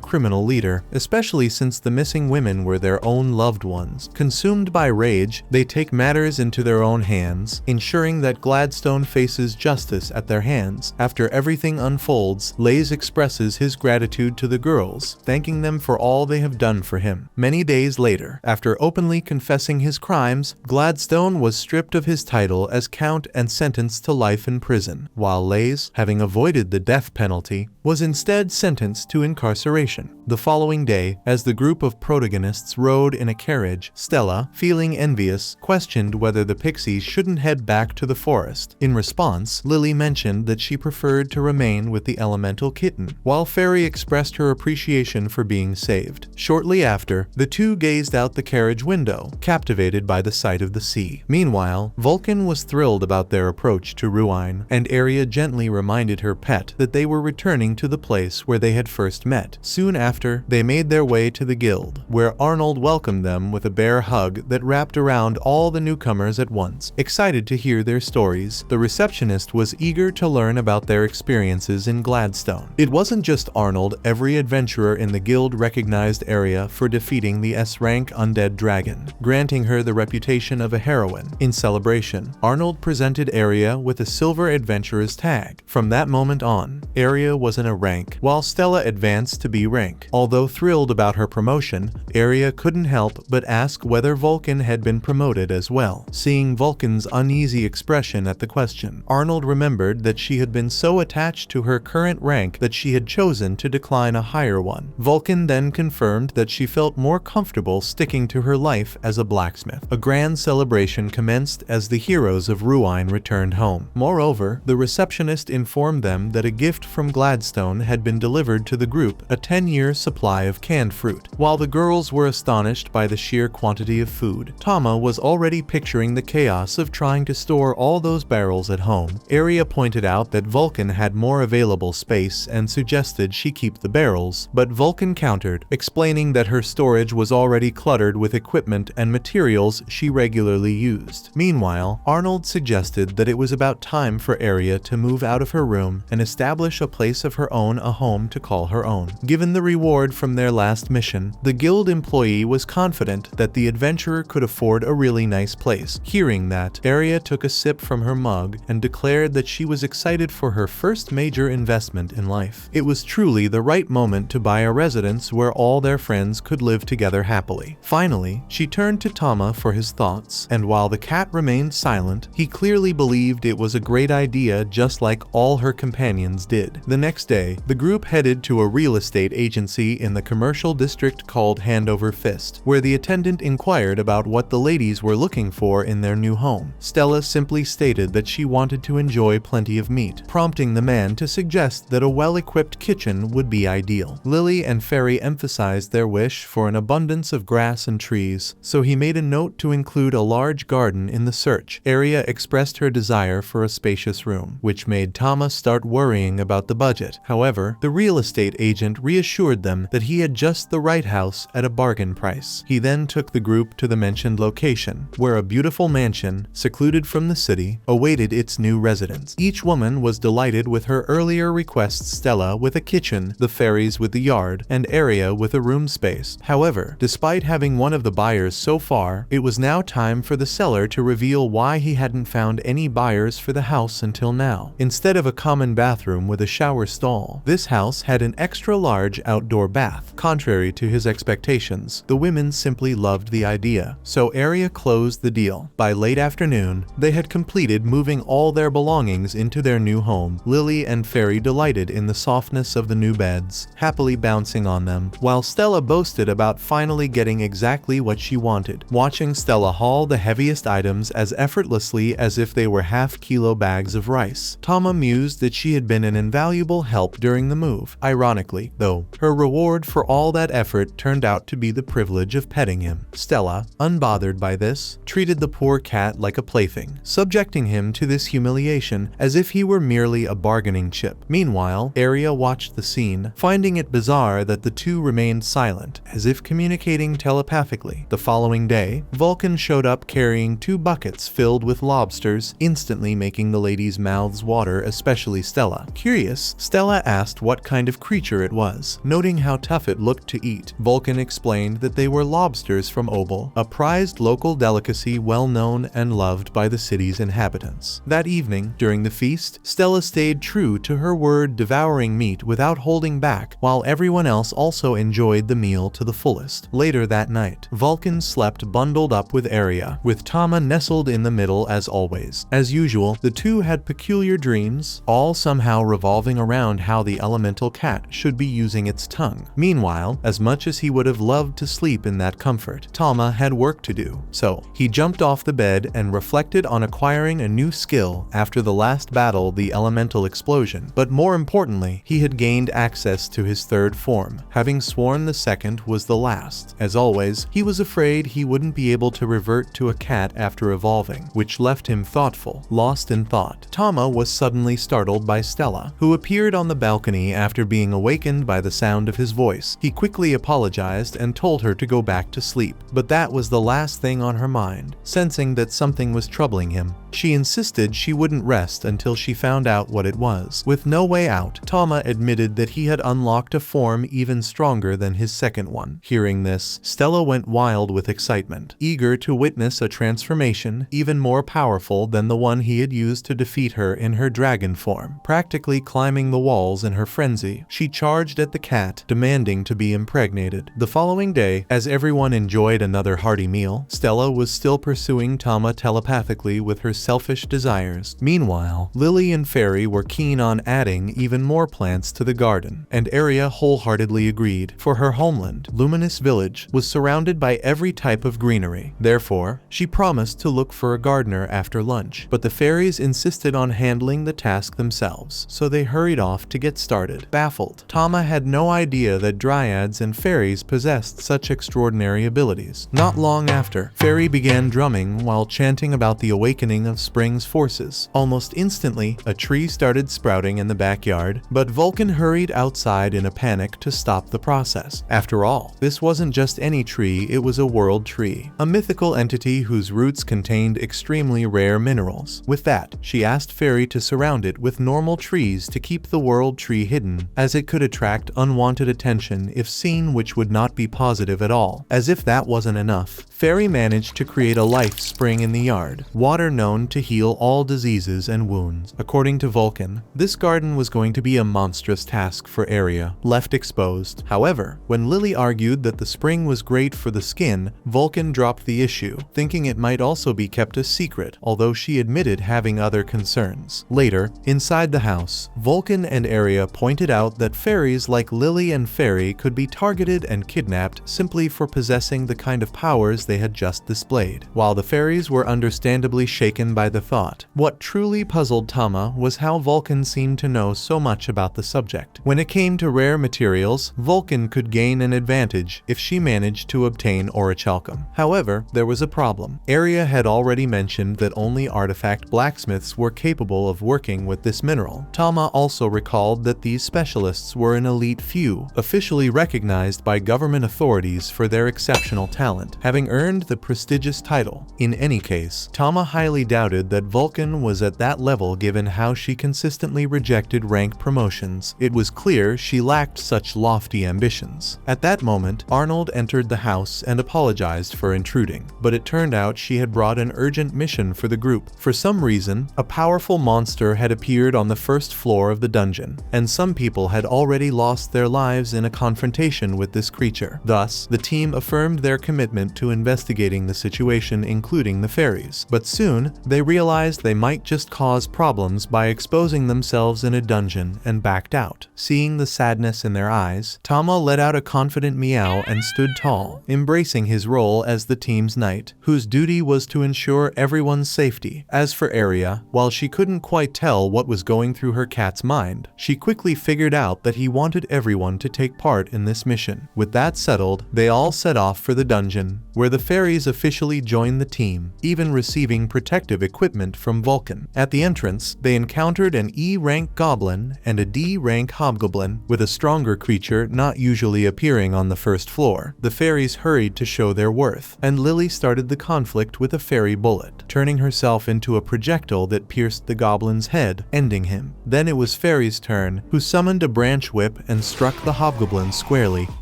criminal leader, especially since the missing women were their own loved ones. Consumed by rage, they take matters into their own hands, ensuring that Gladstone faces justice at their hands. After everything unfolds, Lays expresses his gratitude to the girls, thanking them for all they have done for him. Many days later, after openly confessing his crimes, Gladstone was stripped of his title as Count and sentenced to life in prison, while Lays, having avoided the death penalty, was instead sentenced to incarceration. The following day, as the group of protagonists rode in a carriage, Stella, feeling envious, questioned whether the pixies shouldn't head back to the forest. In response, Lily mentioned that she preferred to remain with the elemental kitten, while Fairy expressed her appreciation for being saved. Shortly after, the two gazed out the carriage window, captivated by the sight of the sea. Meanwhile, Vulcan was thrilled about their approach to Ruine, and Arya gently reminded her pet that they were returning to the place where they had first met. Soon after, they made their way to the guild, where Arnold welcomed them with a bear hug that wrapped around all the newcomers at once. Excited to hear their stories, the receptionist was eager to learn about their experiences in Gladstone. It wasn't just Arnold, every adventurer in the guild recognized Arya for defeating the S-rank undead dragon, granting her the reputation of a heroine. In celebration, Arnold presented Arya with a silver adventurer's tag. From that moment on, Arya was in a rank, while Stella advanced to B rank. Although thrilled about her promotion, Arya couldn't help but ask whether Vulcan had been promoted as well. Seeing Vulcan's uneasy expression at the question, Arnold remembered that she had been so attached to her current rank that she had chosen to decline a higher one. Vulcan then confirmed that she felt more comfortable sticking to her life as a blacksmith. A grand celebration commenced as the heroes of Ruine returned home. Moreover, the receptionist informed them that a gift from Gladstone had been delivered to the group, a 10-year supply of canned fruit. While the girls were astonished by the sheer quantity of food, Tama was already picturing the chaos of trying to store all those barrels at home. Arya pointed out that Vulcan had more available space and suggested she keep the barrels, but Vulcan countered, explaining that her storage was already cluttered with equipment and materials she regularly used. Meanwhile, Arnold suggested that it was about time for Arya to move out of her room and establish a place of her own, a home to call her own. Given the reward from their last mission. The guild employee was confident that the adventurer could afford a really nice place. Hearing that, Arya took a sip from her mug and declared that she was excited for her first major investment in life. It was truly the right moment to buy a residence where all their friends could live together happily. Finally, she turned to Tama for his thoughts, and while the cat remained silent, he clearly believed it was a great idea, just like all her companions did. The next day, the group headed to a real estate agency in the commercial district called Hand Over Fist, where the attendant inquired about what the ladies were looking for in their new home. Stella simply stated that she wanted to enjoy plenty of meat, prompting the man to suggest that a well-equipped kitchen would be ideal. Lily and Fairy emphasized their wish for an abundance of grass and trees, so he made a note to include a large garden in the search. Arya expressed her desire for a spacious room, which made Tama start worrying about the budget. However, the real estate agent reassured them that he had just the right house at a bargain price. He then took the group to the mentioned location, where a beautiful mansion, secluded from the city, awaited its new residents. Each woman was delighted with her earlier requests, Stella with a kitchen, the fairies with the yard, and Arya with a room space. However, despite having one of the buyers so far, it was now time for the seller to reveal why he hadn't found any buyers for the house until now. Instead of a common bathroom with a shower stall, this house had an extra-large outdoor bath. Contrary to his expectations, the women simply loved the idea, so Arya closed the deal. By late afternoon, they had completed moving all their belongings into their new home. Lily and Fairy delighted in the softness of the new beds, happily bouncing on them, while Stella boasted about finally getting exactly what she wanted, watching Stella haul the heaviest items as effortlessly as if they were half-kilo bags of rice. Tama mused that she had been an invaluable help during the move. Ironically, though, her reward for all that effort turned out to be the privilege of petting him. Stella, unbothered by this, treated the poor cat like a plaything, subjecting him to this humiliation as if he were merely a bargaining chip. Meanwhile, Arya watched the scene, finding it bizarre that the two remained silent, as if communicating telepathically. The following day, Vulcan showed up carrying 2 buckets filled with lobsters, instantly making the ladies' mouths water, especially Stella. Curious, Stella asked what kind of creature it was, noting how tough it looked to eat. Vulcan explained that they were lobsters from Obel, a prized local delicacy well known and loved by the city's inhabitants. That evening, during the feast, Stella stayed true to her word, devouring meat without holding back, while everyone else also enjoyed the meal to the fullest. Later that night, Vulcan slept bundled up with Arya, with Tama nestled in the middle as always. As usual, the two had peculiar dreams, all somehow revolving around how the elemental cat should be using its tongue. Meanwhile, as much as he would have loved to sleep in that comfort, Tama had work to do, so he jumped off the bed and reflected on acquiring a new skill after the last battle, the elemental explosion. But more importantly, he had gained access to his third form, having sworn the second was the last. As always, he was afraid he wouldn't be able to revert to a cat after evolving, which left him thoughtful, lost in thought. Tama was suddenly startled by Stella, who appeared on the balcony after being awakened by the sound of his voice. He quickly apologized and told her to go back to sleep, but that was the last thing on her mind. Sensing that something was troubling him, she insisted she wouldn't rest until she found out what it was. With no way out, Tama admitted that he had unlocked a form even stronger than his second one. Hearing this, Stella went wild with excitement, eager to witness a transformation even more powerful than the one he had used to defeat her in her dragon form. Practically climbing the walls in her frenzy, she charged at the cat, demanding to be impregnated. The following day, as everyone enjoyed another hearty meal, Stella was still pursuing Tama telepathically with her selfish desires. Meanwhile, Lily and Fairy were keen on adding even more plants to the garden, and Arya wholeheartedly agreed, for her homeland, Luminous Village, was surrounded by every type of greenery. Therefore, she promised to look for a gardener after lunch, but the fairies insisted on handling the task themselves, so they hurried off to get started. Baffled, Tama had no idea that dryads and fairies possessed such extraordinary abilities. Not long after, Fairy began drumming while chanting about the awakening of spring's forces. Almost instantly, a tree started sprouting in the backyard, but Vulcan hurried outside in a panic to stop the process. After all, this wasn't just any tree, it was a world tree, a mythical entity whose roots contained extremely rare minerals. With that, she asked Fairy to surround it with normal trees to keep the world tree hidden, as it could attract unwanted wanted attention if seen, which would not be positive at all. As if that wasn't enough, Fairy managed to create a life spring in the yard, water known to heal all diseases and wounds. According to Vulcan, this garden was going to be a monstrous task for Aria, left exposed. However, when Lily argued that the spring was great for the skin, Vulcan dropped the issue, thinking it might also be kept a secret, although she admitted having other concerns. Later, inside the house, Vulcan and Aria pointed out that fairies like Lily and Fairy could be targeted and kidnapped simply for possessing the kind of powers they had just displayed. While the fairies were understandably shaken by the thought, what truly puzzled Tama was how Vulcan seemed to know so much about the subject. When it came to rare materials, Vulcan could gain an advantage if she managed to obtain orichalcum. However, there was a problem. Aria had already mentioned that only artifact blacksmiths were capable of working with this mineral. Tama also recalled that these specialists were an elite few, officially recognized by government authorities for their exceptional talent, having earned the prestigious title. In any case, Tama highly doubted that Vulcan was at that level given how she consistently rejected rank promotions. It was clear she lacked such lofty ambitions. At that moment, Arnold entered the house and apologized for intruding, but it turned out she had brought an urgent mission for the group. For some reason, a powerful monster had appeared on the first floor of the dungeon, and some people had already lost their lives in a confrontation with this creature. Thus, the team affirmed their commitment to investigating the situation, including the fairies. But soon, they realized they might just cause problems by exposing themselves in a dungeon and backed out. Seeing the sadness in their eyes, Tama let out a confident meow and stood tall, embracing his role as the team's knight, whose duty was to ensure everyone's safety. As for Aria, while she couldn't quite tell what was going through her cat's mind, she quickly figured out that he wanted everyone to take part in this mission. With that settled, they all set off for the dungeon, where the fairies officially joined the team, even receiving protective equipment from Vulcan. At the entrance, they encountered an E-rank goblin and a D-rank hobgoblin, with a stronger creature not usually appearing on the first floor. The fairies hurried to show their worth, and Lily started the conflict with a fairy bullet, turning herself into a projectile that pierced the goblin's head, ending him. Then it was Fairy's turn, who summoned a branch whip and struck the hobgoblin squarely,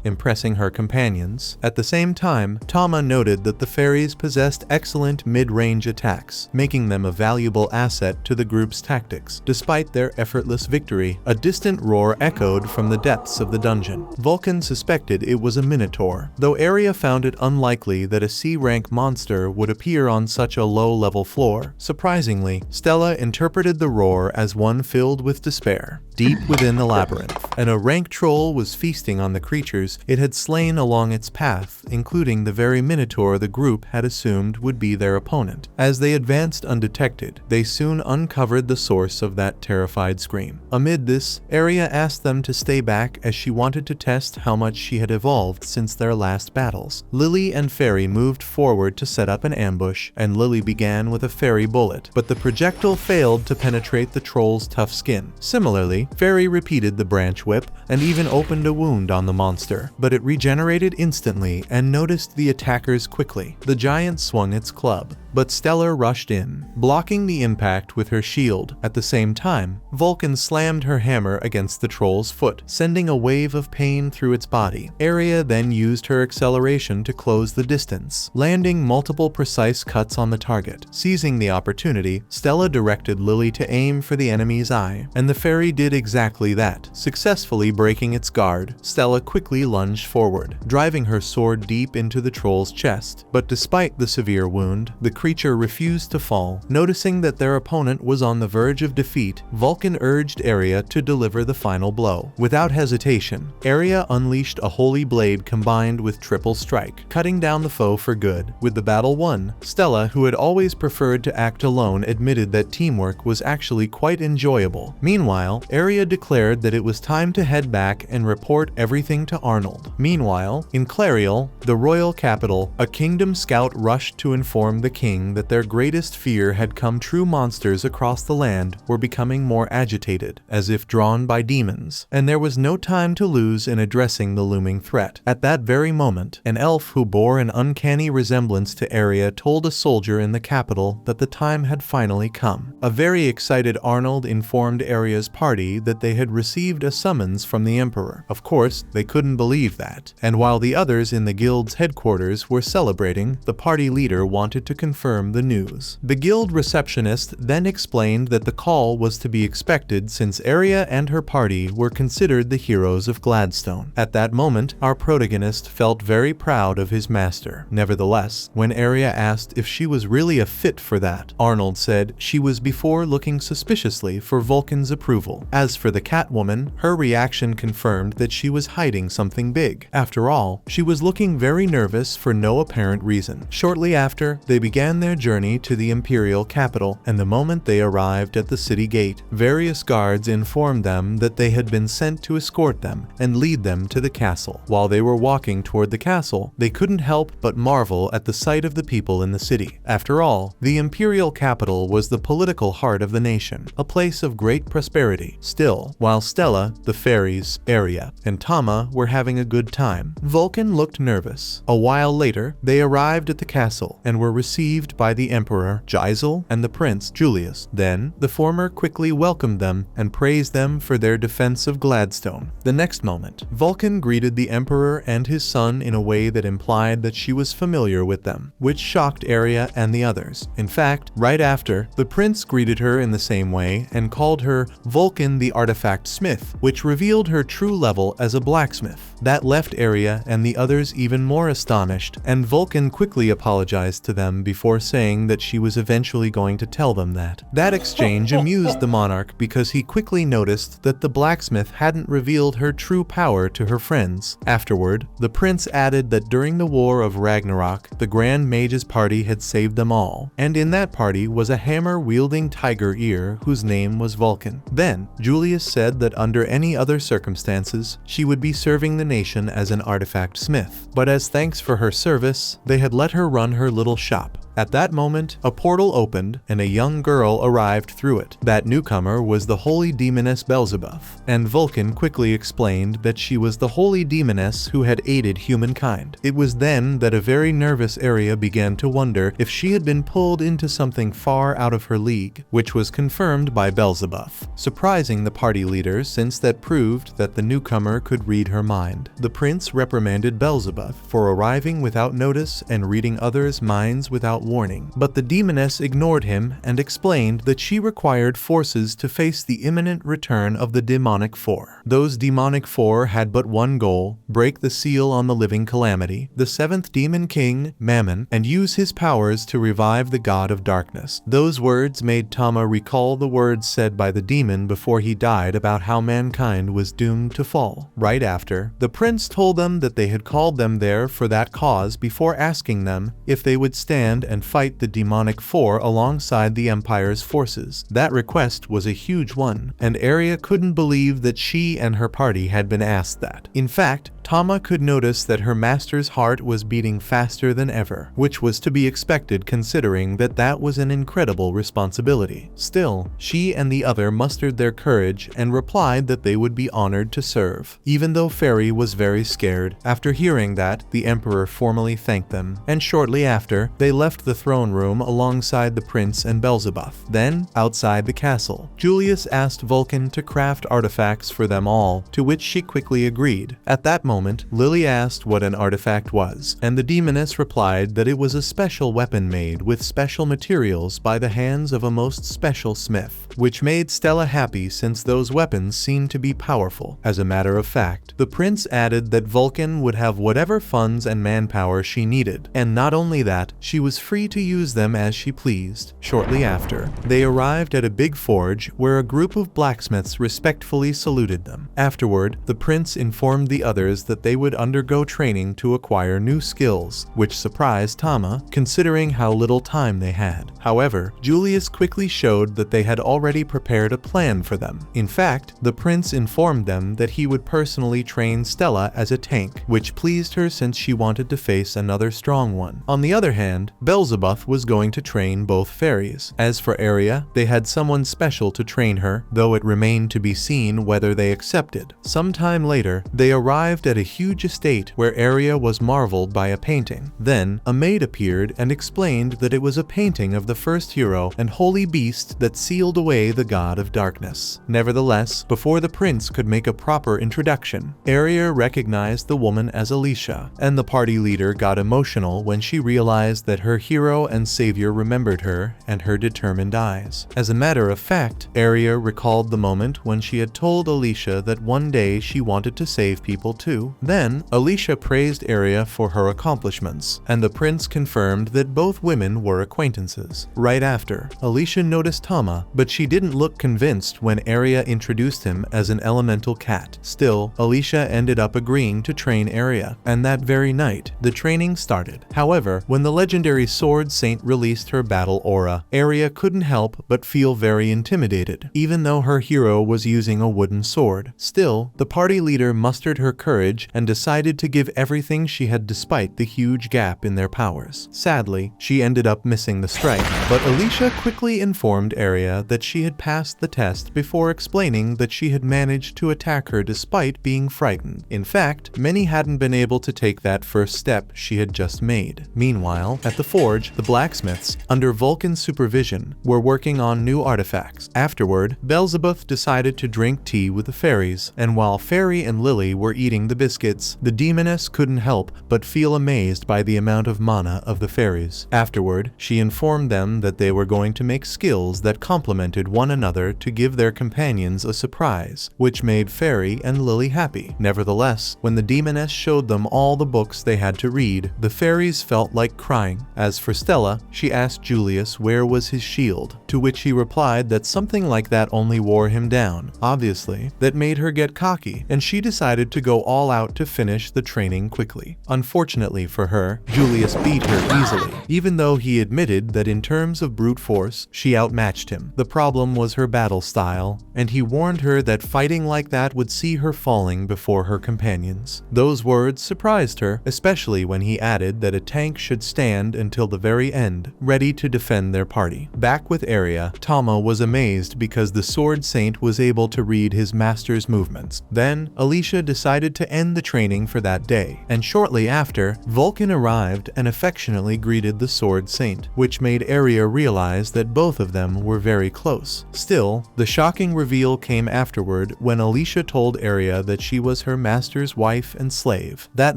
impressing her companions. At the same time, Tama noted that the fairies possessed excellent mid-range attacks, making them a valuable asset to the group's tactics. Despite their effortless victory, a distant roar echoed from the depths of the dungeon. Vulcan suspected it was a minotaur, though Aria found it unlikely that a C-rank monster would appear on such a low-level floor. Surprisingly, Stella interpreted the roar as one filled with despair. Deep within the labyrinth, and a rank troll was feasting on the creatures it had slain along its path, including the very minotaur the group had assumed would be their opponent. As they advanced undetected, they soon uncovered the source of that terrified scream. Amid this, Aria asked them to stay back as she wanted to test how much she had evolved since their last battles. Lily and Fairy moved forward to set up an ambush, and Lily began with a fairy bullet, but the projectile failed to penetrate the troll's tough skin. Similarly, Fairy repeated the branch whip and even opened a wound on the monster, but it regenerated instantly and noticed the attackers quickly. The giant swung its club, but Stella rushed in, blocking the impact with her shield. At the same time, Vulcan slammed her hammer against the troll's foot, sending a wave of pain through its body. Aria then used her acceleration to close the distance, landing multiple precise cuts on the target. Seizing the opportunity, Stella directed Lily to aim for the enemy's eye, and the fairy did exactly that, successfully breaking its guard. Stella quickly lunged forward, driving her sword deep into the troll's chest, but despite the severe wound, the creature refused to fall. Noticing that their opponent was on the verge of defeat, Vulcan urged Aria to deliver the final blow. Without hesitation, Aria unleashed a holy blade combined with triple strike, cutting down the foe for good. With the battle won, Stella, who had always preferred to act alone, admitted that teamwork was actually quite enjoyable. Meanwhile, Aria declared that it was time to head back and report everything to Arnold. Meanwhile, in Clariel, the royal capital, a kingdom scout rushed to inform the king seeing that their greatest fear had come true, monsters across the land were becoming more agitated, as if drawn by demons, and there was no time to lose in addressing the looming threat. At that very moment, an elf who bore an uncanny resemblance to Arya told a soldier in the capital that the time had finally come. A very excited Arnold informed Arya's party that they had received a summons from the Emperor. Of course, they couldn't believe that, and while the others in the guild's headquarters were celebrating, the party leader wanted to confirm the news. The guild receptionist then explained that the call was to be expected since Arya and her party were considered the heroes of Gladstone. At that moment, our protagonist felt very proud of his master. Nevertheless, when Arya asked if she was really a fit for that, Arnold said she was before looking suspiciously for Vulcan's approval. As for the Catwoman, her reaction confirmed that she was hiding something big. After all, she was looking very nervous for no apparent reason. Shortly after, they began their journey to the imperial capital, and the moment they arrived at the city gate, various guards informed them that they had been sent to escort them and lead them to the castle. While they were walking toward the castle, they couldn't help but marvel at the sight of the people in the city. After all, the imperial capital was the political heart of the nation, a place of great prosperity. Still, while Stella, the fairies, Arya, and Tama were having a good time, Vulcan looked nervous. A while later, they arrived at the castle and were received by the Emperor, Giselle, and the Prince, Julius. Then, the former quickly welcomed them and praised them for their defense of Gladstone. The next moment, Vulcan greeted the Emperor and his son in a way that implied that she was familiar with them, which shocked Arya and the others. In fact, right after, the prince greeted her in the same way and called her Vulcan the Artifact Smith, which revealed her true level as a blacksmith. That left Arya and the others even more astonished, and Vulcan quickly apologized to them before saying that she was eventually going to tell them that. That exchange amused the monarch because he quickly noticed that the blacksmith hadn't revealed her true power to her friends. Afterward, the prince added that during the War of Ragnarok, the Grand Mage's party had saved them all, and in that party was a hammer-wielding tiger ear whose name was Vulcan. Then, Julius said that under any other circumstances, she would be serving the nation as an artifact smith, but as thanks for her service, they had let her run her little shop. At that moment, a portal opened and a young girl arrived through it. That newcomer was the holy demoness Beelzebub, and Vulcan quickly explained that she was the holy demoness who had aided humankind. It was then that a very nervous Arya began to wonder if she had been pulled into something far out of her league, which was confirmed by Beelzebub, surprising the party leader since that proved that the newcomer could read her mind. The prince reprimanded Beelzebub for arriving without notice and reading others' minds without warning, but the demoness ignored him and explained that she required forces to face the imminent return of the demonic four. Those demonic four had but one goal: break the seal on the living calamity, the seventh demon king, Mammon, and use his powers to revive the god of darkness. Those words made Tama recall the words said by the demon before he died about how mankind was doomed to fall. Right after, the prince told them that they had called them there for that cause before asking them if they would stand and fight the demonic four alongside the Empire's forces. That request was a huge one, and Arya couldn't believe that she and her party had been asked that. In fact, Tama could notice that her master's heart was beating faster than ever, which was to be expected considering that that was an incredible responsibility. Still, she and the other mustered their courage and replied that they would be honored to serve, even though Fairy was very scared. After hearing that, the Emperor formally thanked them, and shortly after, they left the throne room alongside the prince and Beelzebub. Then, outside the castle, Julius asked Vulcan to craft artifacts for them all, to which she quickly agreed. At that moment, Lily asked what an artifact was, and the demoness replied that it was a special weapon made with special materials by the hands of a most special smith, which made Stella happy since those weapons seemed to be powerful. As a matter of fact, the prince added that Vulcan would have whatever funds and manpower she needed, and not only that, she was free to use them as she pleased. Shortly after, they arrived at a big forge where a group of blacksmiths respectfully saluted them. Afterward, the prince informed the others that they would undergo training to acquire new skills, which surprised Tama, considering how little time they had. However, Julius quickly showed that they had already prepared a plan for them. In fact, the prince informed them that he would personally train Stella as a tank, which pleased her since she wanted to face another strong one. On the other hand, Beelzebub was going to train both fairies. As for Aria, they had someone special to train her, though it remained to be seen whether they accepted. Sometime later, they arrived at a huge estate where Aria was marveled by a painting. Then, a maid appeared and explained that it was a painting of the first hero and holy beast that sealed away the god of darkness. Nevertheless, before the prince could make a proper introduction, Aria recognized the woman as Alicia, and the party leader got emotional when she realized that her hero and savior remembered her and her determined eyes. As a matter of fact, Aria recalled the moment when she had told Alicia that one day she wanted to save people too. Then, Alicia praised Aria for her accomplishments, and the prince confirmed that both women were acquaintances. Right after, Alicia noticed Tama, but she didn't look convinced when Aria introduced him as an elemental cat. Still, Alicia ended up agreeing to train Aria, and that very night, the training started. However, when the legendary sword saint released her battle aura, Aria couldn't help but feel very intimidated, even though her hero was using a wooden sword. Still, the party leader mustered her courage and decided to give everything she had despite the huge gap in their powers. Sadly, she ended up missing the strike, but Alicia quickly informed Aria that she had passed the test before explaining that she had managed to attack her despite being frightened. In fact, many hadn't been able to take that first step she had just made. Meanwhile, at the forge, the blacksmiths, under Vulcan's supervision, were working on new artifacts. Afterward, Beelzebub decided to drink tea with the fairies, and while Fairy and Lily were eating the biscuits, the demoness couldn't help but feel amazed by the amount of mana of the fairies. Afterward, she informed them that they were going to make skills that complemented one another to give their companions a surprise, which made Fairy and Lily happy. Nevertheless, when the demoness showed them all the books they had to read, the fairies felt like crying. As for Stella, she asked Julius where was his shield, to which he replied that something like that only wore him down. Obviously, that made her get cocky, and she decided to go all out to finish the training quickly. Unfortunately for her, Julius beat her easily, even though he admitted that in terms of brute force, she outmatched him. The problem was her battle style, and he warned her that fighting like that would see her falling before her companions. Those words surprised her, especially when he added that a tank should stand until the very end, ready to defend their party. Back with Aria, Tama was amazed because the sword saint was able to read his master's movements. Then, Alicia decided to end the training for that day, and shortly after, Vulcan arrived and affectionately greeted the sword saint, which made Aria realize that both of them were very close. Still, the shocking reveal came afterward when Alicia told Aria that she was her master's wife and slave. That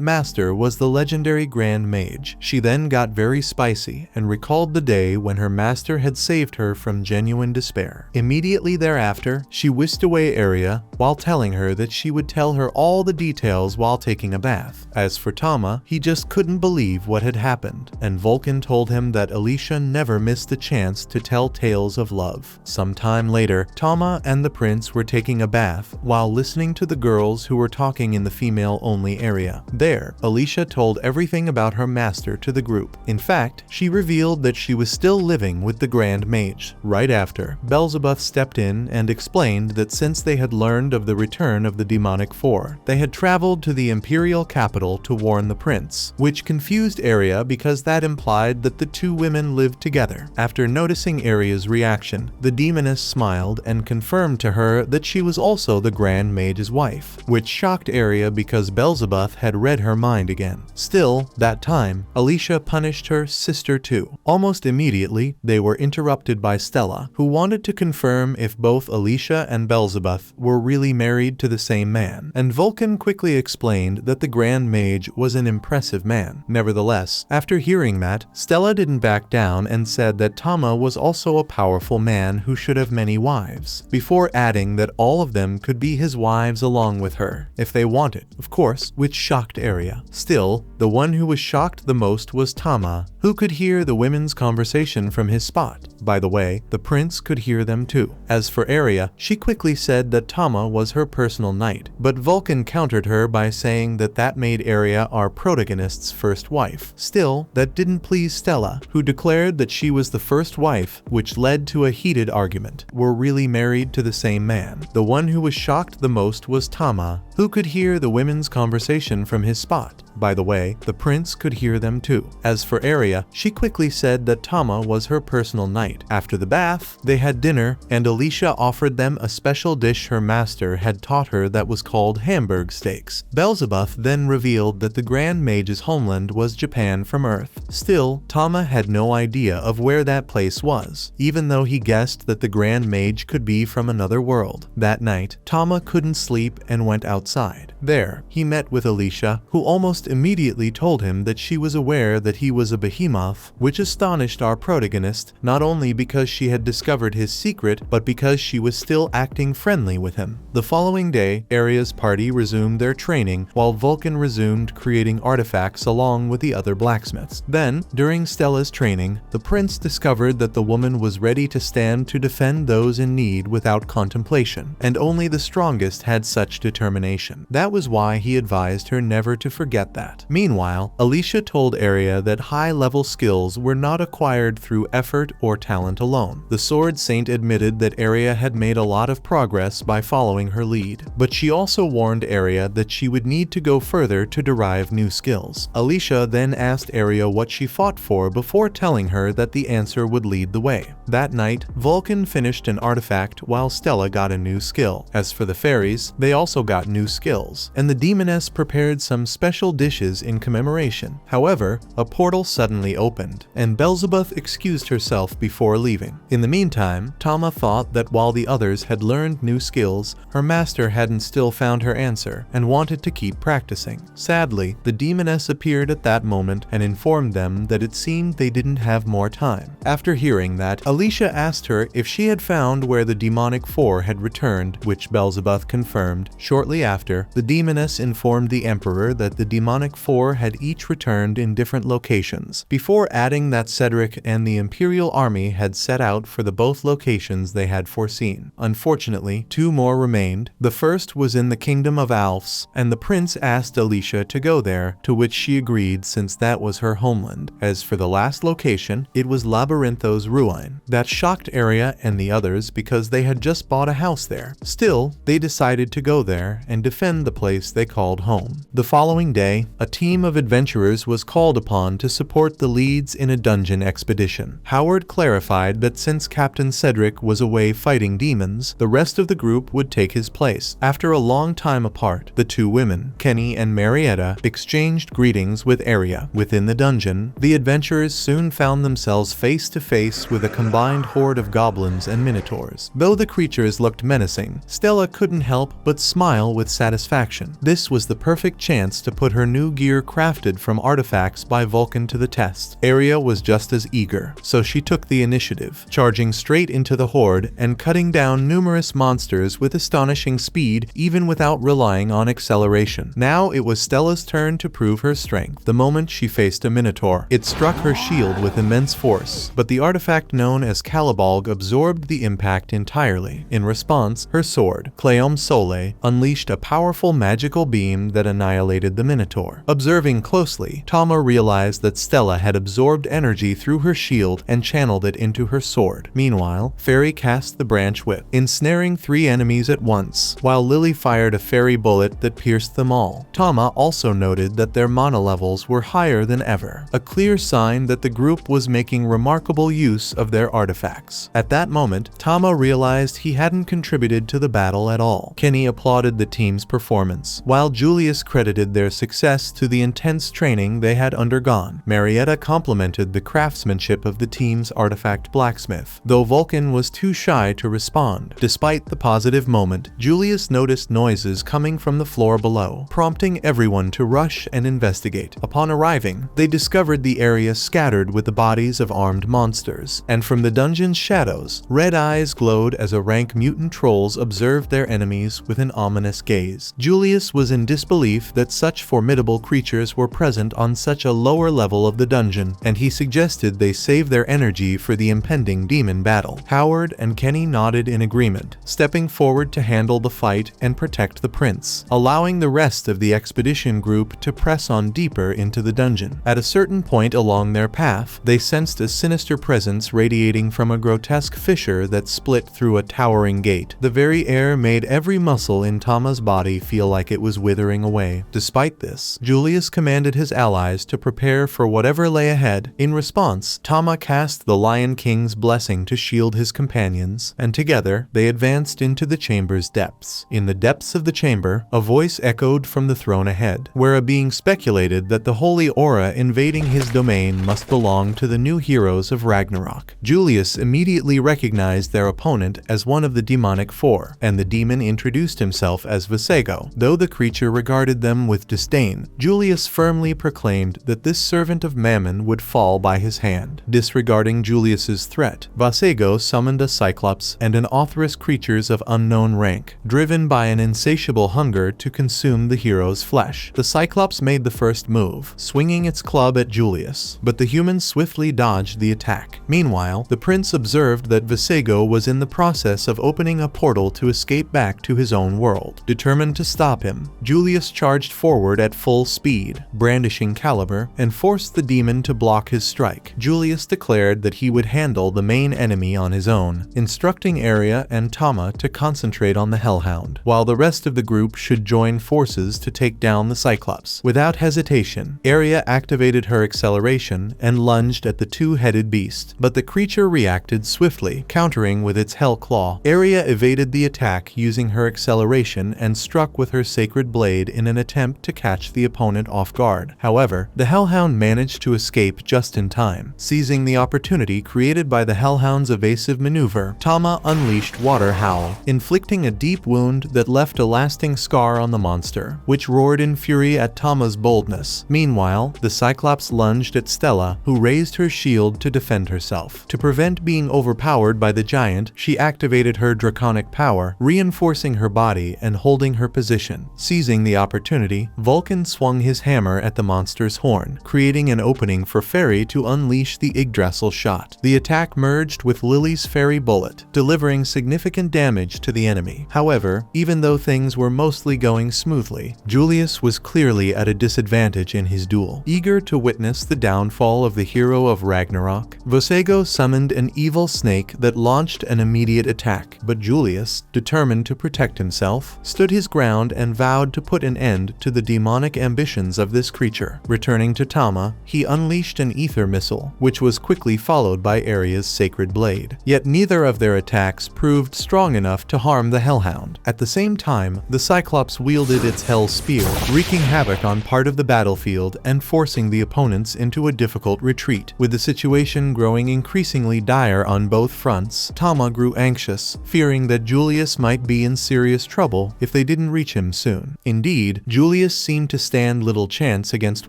master was the legendary Grand Mage. She then got very spicy and recalled the day when her master had saved her from genuine despair. Immediately thereafter, she whisked away Aria while telling her that she would tell her all the details while taking a bath. As for Tama, he just couldn't believe what had happened, and Vulcan told him that Alicia never missed a chance to tell tales of love. Sometime later, Tama and the prince were taking a bath while listening to the girls who were talking in the female-only area. There, Alicia told everything about her master to the group. In fact, she revealed that she was still living with the Grand Mage. Right after, Beelzebub stepped in and explained that since they had learned of the return of the demonic four, they had traveled to the imperial capital to warn the prince, which confused Aria because that implied that the two women lived together. After noticing Aria's reaction, the demoness smiled and confirmed to her that she was also the Grand Mage's wife, which shocked Aria because Beelzebub had read her mind again. Still, that time, Alicia punished her sister too. Almost immediately, they were interrupted by Stella, who wanted to confirm if both Alicia and Beelzebub were really married to the same man, and Vulcan quickly explained that the Grand Mage was an impressive man. Nevertheless, after hearing that, Stella didn't back down and said that Tama was also a powerful man who should have many wives, before adding that all of them could be his wives along with her, if they wanted, of course, which shocked Aria. Still, the one who was shocked the most was Tama, who could hear the women's conversation from his spot. By the way, the prince could hear them too. As for Aria, she quickly said that Tama was her personal knight, but Vulcan countered her by saying that that made Aria our protagonist's first wife. Still, that didn't please Stella, who declared that she was the first wife, which led to a heated argument. Were really married to the same man. The one who was shocked the most was Tama, who could hear the women's conversation from his spot. By the way, the prince could hear them too. As for Arya, she quickly said that Tama was her personal knight. After the bath, they had dinner, and Alicia offered them a special dish her master had taught her that was called Hamburg steaks. Beelzebub then revealed that the Grand Mage's homeland was Japan from Earth. Still, Tama had no idea of where that place was, even though he guessed that the Grand Mage could be from another world. That night, Tama couldn't sleep and went outside. There, he met with Alicia, who almost immediately told him that she was aware that he was a behemoth, which astonished our protagonist, not only because she had discovered his secret, but because she was still acting friendly with him. The following day, Arya's party resumed their training, while Vulcan resumed creating artifacts along with the other blacksmiths. Then, during Stella's training, the prince discovered that the woman was ready to stand to defend those in need without contemplation, and only the strongest had such determination. That was why he advised her never to forget that. Meanwhile, Alicia told Arya that high-level skills were not acquired through effort or talent alone. The Sword Saint admitted that Arya had made a lot of progress by following her lead, but she also warned Arya that she would need to go further to derive new skills. Alicia then asked Arya what she fought for before telling her that the answer would lead the way. That night, Vulcan finished an artifact while Stella got a new skill. As for the fairies, they also got new skills, and the demoness prepared some special dishes in commemoration. However, a portal suddenly opened, and Beelzebub excused herself before leaving. In the meantime, Tama thought that while the others had learned new skills, her master hadn't still found her answer and wanted to keep practicing. Sadly, the demoness appeared at that moment and informed them that it seemed they didn't have more time. After hearing that, Alicia asked her if she had found where the demonic four had returned, which Beelzebub confirmed. Shortly after, the demoness informed the emperor that the demonic four had each returned in different locations, before adding that Cedric and the imperial army had set out for the both locations they had foreseen. Unfortunately, two more remained. The first was in the kingdom of Alfs, and the prince asked Alicia to go there, to which she agreed since that was her homeland. As for the last location, it was Labyrinthos Ruin. That shocked Arya and the others because they had just bought a house there. Still, they decided to go there and defend the place they called home. The following day, a team of adventurers was called upon to support the leads in a dungeon expedition. Howard clarified that since Captain Cedric was away fighting demons, the rest of the group would take his place. After a long time apart, the two women, Kenny and Marietta, exchanged greetings with Arya. Within the dungeon, the adventurers soon found themselves face to face with a combined horde of goblins and minotaurs. Though the creatures looked menacing, Stella couldn't help but smile with satisfaction. This was the perfect chance to put her new gear crafted from artifacts by Vulcan to the test. Arya was just as eager, so she took the initiative, charging straight into the horde and cutting down numerous monsters with astonishing speed even without relying on acceleration. Now it was Stella's turn to prove her strength. The moment she faced a minotaur, it struck her shield with immense force, but the artifact known as Calibalg absorbed the impact entirely. In response, her sword, Cleom Sole, unleashed a powerful magical beam that annihilated the minotaur. Observing closely, Tama realized that Stella had absorbed energy through her shield and channeled it into her sword. Meanwhile, Fairy cast the branch whip, ensnaring 3 enemies at once, while Lily fired a fairy bullet that pierced them all. Tama also noted that their mana levels were higher than ever, a clear sign that the group was making remarkable use of their artifacts. At that moment, Tama realized he hadn't contributed to the battle at all. Kenny applauded the team's performance, while Julius credited their success to the intense training they had undergone. Marietta complimented the craftsmanship of the team's artifact blacksmith, though Vulcan was too shy to respond. Despite the positive moment, Julius noticed noises coming from the floor below, prompting everyone to rush and investigate. Upon arriving, they discovered the area scattered with the bodies of armed monsters, and from the dungeon's shadows, red eyes glowed as a rank mutant trolls observed their enemies with an ominous gaze. Julius was in disbelief that such formidable creatures were present on such a lower level of the dungeon, and he suggested they save their energy for the impending demon battle. Howard and Kenny nodded in agreement, stepping forward to handle the fight and protect the prince, allowing the rest of the expedition group to press on deeper into the dungeon. At a certain point along their path, they sensed a sinister presence radiating from a grotesque fissure that split through a towering gate. The very air made every muscle in Tama's body feel like it was withering away. Despite this, Julius. Julius commanded his allies to prepare for whatever lay ahead. In response, Tama cast the Lion King's blessing to shield his companions, and together they advanced into the chamber's depths. In the depths of the chamber, a voice echoed from the throne ahead, where a being speculated that the holy aura invading his domain must belong to the new heroes of Ragnarok. Julius immediately recognized their opponent as one of the demonic four, and the demon introduced himself as Vasego. Though the creature regarded them with disdain, Julius firmly proclaimed that this servant of Mammon would fall by his hand. Disregarding Julius's threat, Vasego summoned a Cyclops and an Authoress, creatures of unknown rank, driven by an insatiable hunger to consume the hero's flesh. The Cyclops made the first move, swinging its club at Julius, but the human swiftly dodged the attack. Meanwhile, the prince observed that Vasego was in the process of opening a portal to escape back to his own world. Determined to stop him, Julius charged forward at full speed, brandishing Caliber, and forced the demon to block his strike. Julius declared that he would handle the main enemy on his own, instructing Arya and Tama to concentrate on the Hellhound, while the rest of the group should join forces to take down the Cyclops. Without hesitation, Arya activated her acceleration and lunged at the two-headed beast, but the creature reacted swiftly, countering with its Hell Claw. Arya evaded the attack using her acceleration and struck with her sacred blade in an attempt to catch the opponent off guard. However, the Hellhound managed to escape just in time. Seizing the opportunity created by the Hellhound's evasive maneuver, Tama unleashed Water Howl, inflicting a deep wound that left a lasting scar on the monster, which roared in fury at Tama's boldness. Meanwhile, the Cyclops lunged at Stella, who raised her shield to defend herself. To prevent being overpowered by the giant, she activated her draconic power, reinforcing her body and holding her position. Seizing the opportunity, Vulcan swung his hammer at the monster's horn, creating an opening for Fairy to unleash the Yggdrasil shot. The attack merged with Lily's fairy bullet, delivering significant damage to the enemy. However, even though things were mostly going smoothly, Julius was clearly at a disadvantage in his duel. Eager to witness the downfall of the hero of Ragnarok, Vasego summoned an evil snake that launched an immediate attack, but Julius, determined to protect himself, stood his ground and vowed to put an end to the demonic ambitions of this creature. Returning to Tama, he unleashed an ether missile, which was quickly followed by Arya's sacred blade. Yet neither of their attacks proved strong enough to harm the Hellhound. At the same time, the Cyclops wielded its Hell Spear, wreaking havoc on part of the battlefield and forcing the opponents into a difficult retreat. With the situation growing increasingly dire on both fronts, Tama grew anxious, fearing that Julius might be in serious trouble if they didn't reach him soon. Indeed, Julius seemed to stand little chance against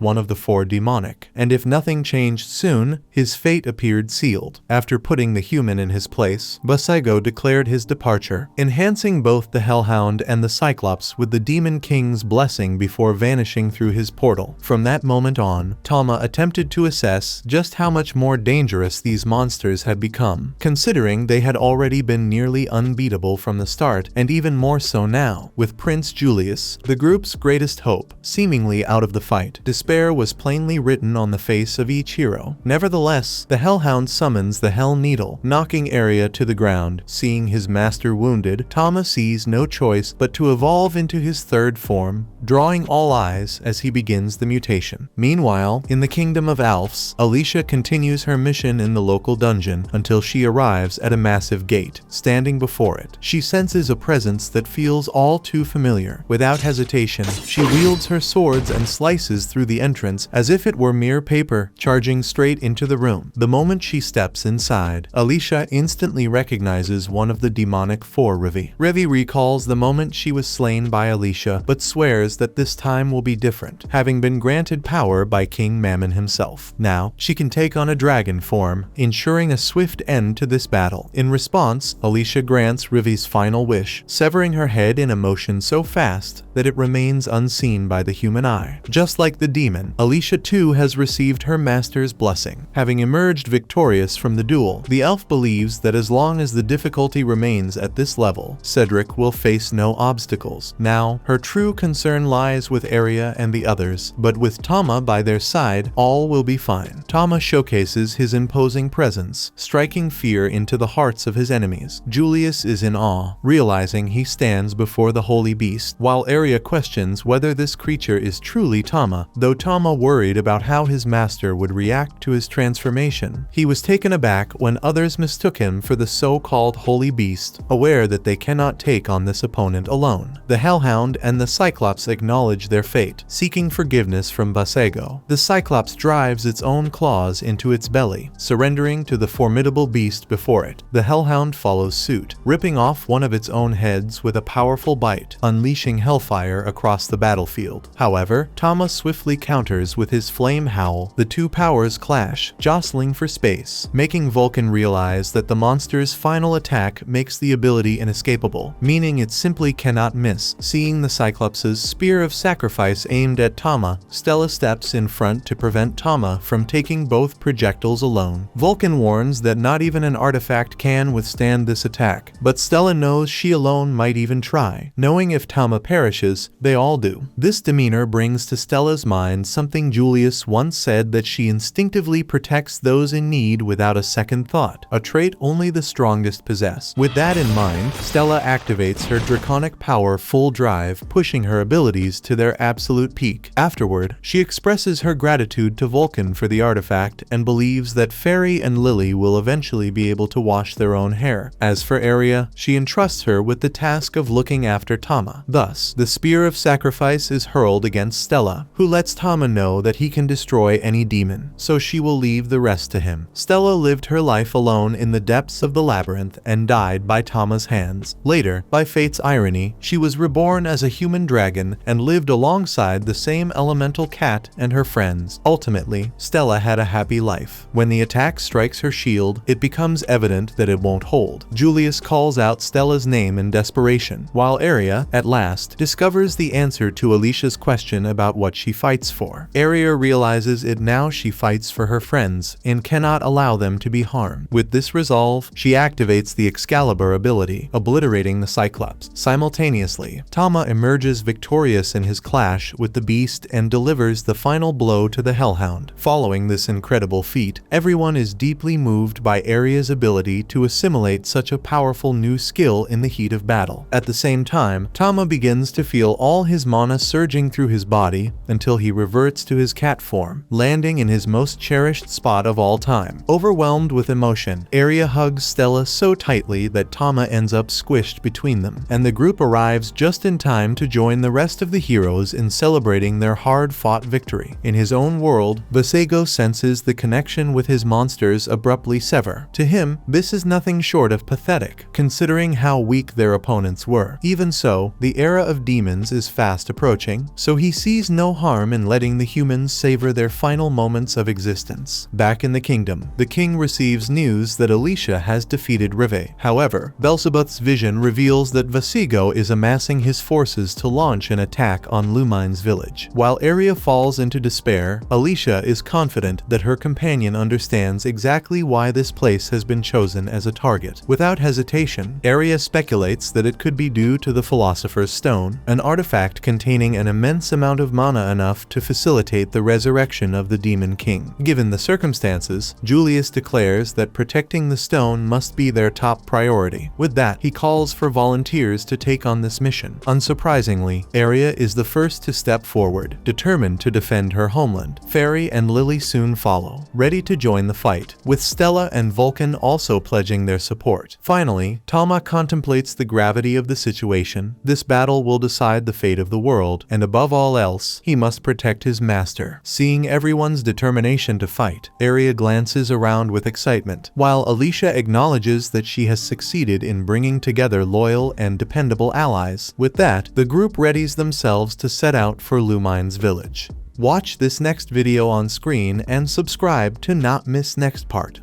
one of the four demonic, and if nothing changed soon, his fate appeared sealed. After putting the human in his place, Vasego declared his departure, enhancing both the Hellhound and the Cyclops with the Demon King's blessing before vanishing through his portal. From that moment on, Tama attempted to assess just how much more dangerous these monsters had become, considering they had already been nearly unbeatable from the start, and even more so now, with Prince Julius, the group's greatest hope, seemingly out of the fight. Despair was plainly written on the face of each hero. Nevertheless, the Hellhound summons the Hell Needle, knocking Arya to the ground. Seeing his master wounded, Tama sees no choice but to evolve into his third form, drawing all eyes as he begins the mutation. Meanwhile, in the Kingdom of Alfs, Alicia continues her mission in the local dungeon until she arrives at a massive gate. Standing before it, she senses a presence that feels all too familiar. Without hesitation, she wields her swords and slices through the entrance as if it were mere paper, charging straight into the room. The moment she steps inside, Alicia instantly recognizes one of the demonic four, Rivi. Rivi recalls the moment she was slain by Alicia, but swears that this time will be different, having been granted power by King Mammon himself. Now, she can take on a dragon form, ensuring a swift end to this battle. In response, Alicia grants Rivi's final wish, severing her head in a motion so fast that it remains unseen by the human eye. Just like the demon, Alicia too has received her master's blessing. Having emerged victorious from the duel, the elf believes that as long as the difficulty remains at this level, Cedric will face no obstacles. Now, her true concern lies with Arya and the others, but with Tama by their side, all will be fine. Tama showcases his imposing presence, striking fear into the hearts of his enemies. Julius is in awe, realizing he stands before the holy beast, while Arya questions whether this creature creature is truly Tama, though Tama worried about how his master would react to his transformation. He was taken aback when others mistook him for the so-called holy beast, aware that they cannot take on this opponent alone. The Hellhound and the Cyclops acknowledge their fate, seeking forgiveness from Vasego. The Cyclops drives its own claws into its belly, surrendering to the formidable beast before it. The Hellhound follows suit, ripping off one of its own heads with a powerful bite, unleashing hellfire across the battlefield. However, Tama swiftly counters with his flame howl. The two powers clash, jostling for space, making Vulcan realize that the monster's final attack makes the ability inescapable, meaning it simply cannot miss. Seeing the Cyclops' spear of sacrifice aimed at Tama, Stella steps in front to prevent Tama from taking both projectiles alone. Vulcan warns that not even an artifact can withstand this attack, but Stella knows she alone might even try, knowing if Tama perishes, they all do. This demeanor brings to Stella's mind something Julius once said, that she instinctively protects those in need without a second thought, a trait only the strongest possess. With that in mind, Stella activates her draconic power full drive, pushing her abilities to their absolute peak. Afterward, she expresses her gratitude to Vulcan for the artifact and believes that Fairy and Lily will eventually be able to wash their own hair. As for Aria, she entrusts her with the task of looking after Tama. Thus, the spear of sacrifice is hurled against Stella, who lets Tama know that he can destroy any demon, so she will leave the rest to him. Stella lived her life alone in the depths of the labyrinth and died by Tama's hands. Later, by fate's irony, she was reborn as a human dragon and lived alongside the same elemental cat and her friends. Ultimately, Stella had a happy life. When the attack strikes her shield, it becomes evident that it won't hold. Julius calls out Stella's name in desperation, while Aria, at last, discovers the answer to Alicia's question about what she fights for. Aria realizes it now. She fights for her friends and cannot allow them to be harmed. With this resolve, she activates the Excalibur ability, obliterating the Cyclops. Simultaneously, Tama emerges victorious in his clash with the beast and delivers the final blow to the Hellhound. Following this incredible feat, everyone is deeply moved by Aria's ability to assimilate such a powerful new skill in the heat of battle. At the same time, Tama begins to feel all his mana surging through his body until he reverts to his cat form, landing in his most cherished spot of all time. Overwhelmed with emotion, Aria hugs Stella so tightly that Tama ends up squished between them, and the group arrives just in time to join the rest of the heroes in celebrating their hard-fought victory. In his own world, Vasego senses the connection with his monsters abruptly sever. To him, this is nothing short of pathetic, considering how weak their opponents were. Even so, the era of demons is fast approaching, so he sees no harm in letting the humans savor their final moments of existence. Back in the kingdom, the king receives news that Alicia has defeated Rive. However, Belzebuth's vision reveals that Vasego is amassing his forces to launch an attack on Lumine's village. While Aria falls into despair, Alicia is confident that her companion understands exactly why this place has been chosen as a target. Without hesitation, Aria speculates that it could be due to the Philosopher's Stone, an artifact containing an immense amount of mana enough to facilitate the resurrection of the Demon King. Given the circumstances, Julius declares that protecting the stone must be their top priority. With that, he calls for volunteers to take on this mission. Unsurprisingly, Aria is the first to step forward, determined to defend her homeland. Fairy and Lily soon follow, ready to join the fight, with Stella and Vulcan also pledging their support. Finally, Tama contemplates the gravity of the situation. This battle will decide the fate of the world, and above all else, he must protect his master. Seeing everyone's determination to fight, Aria glances around with excitement, while Alicia acknowledges that she has succeeded in bringing together loyal and dependable allies. With that, the group readies themselves to set out for Lumine's village. Watch this next video on screen and subscribe to not miss next part.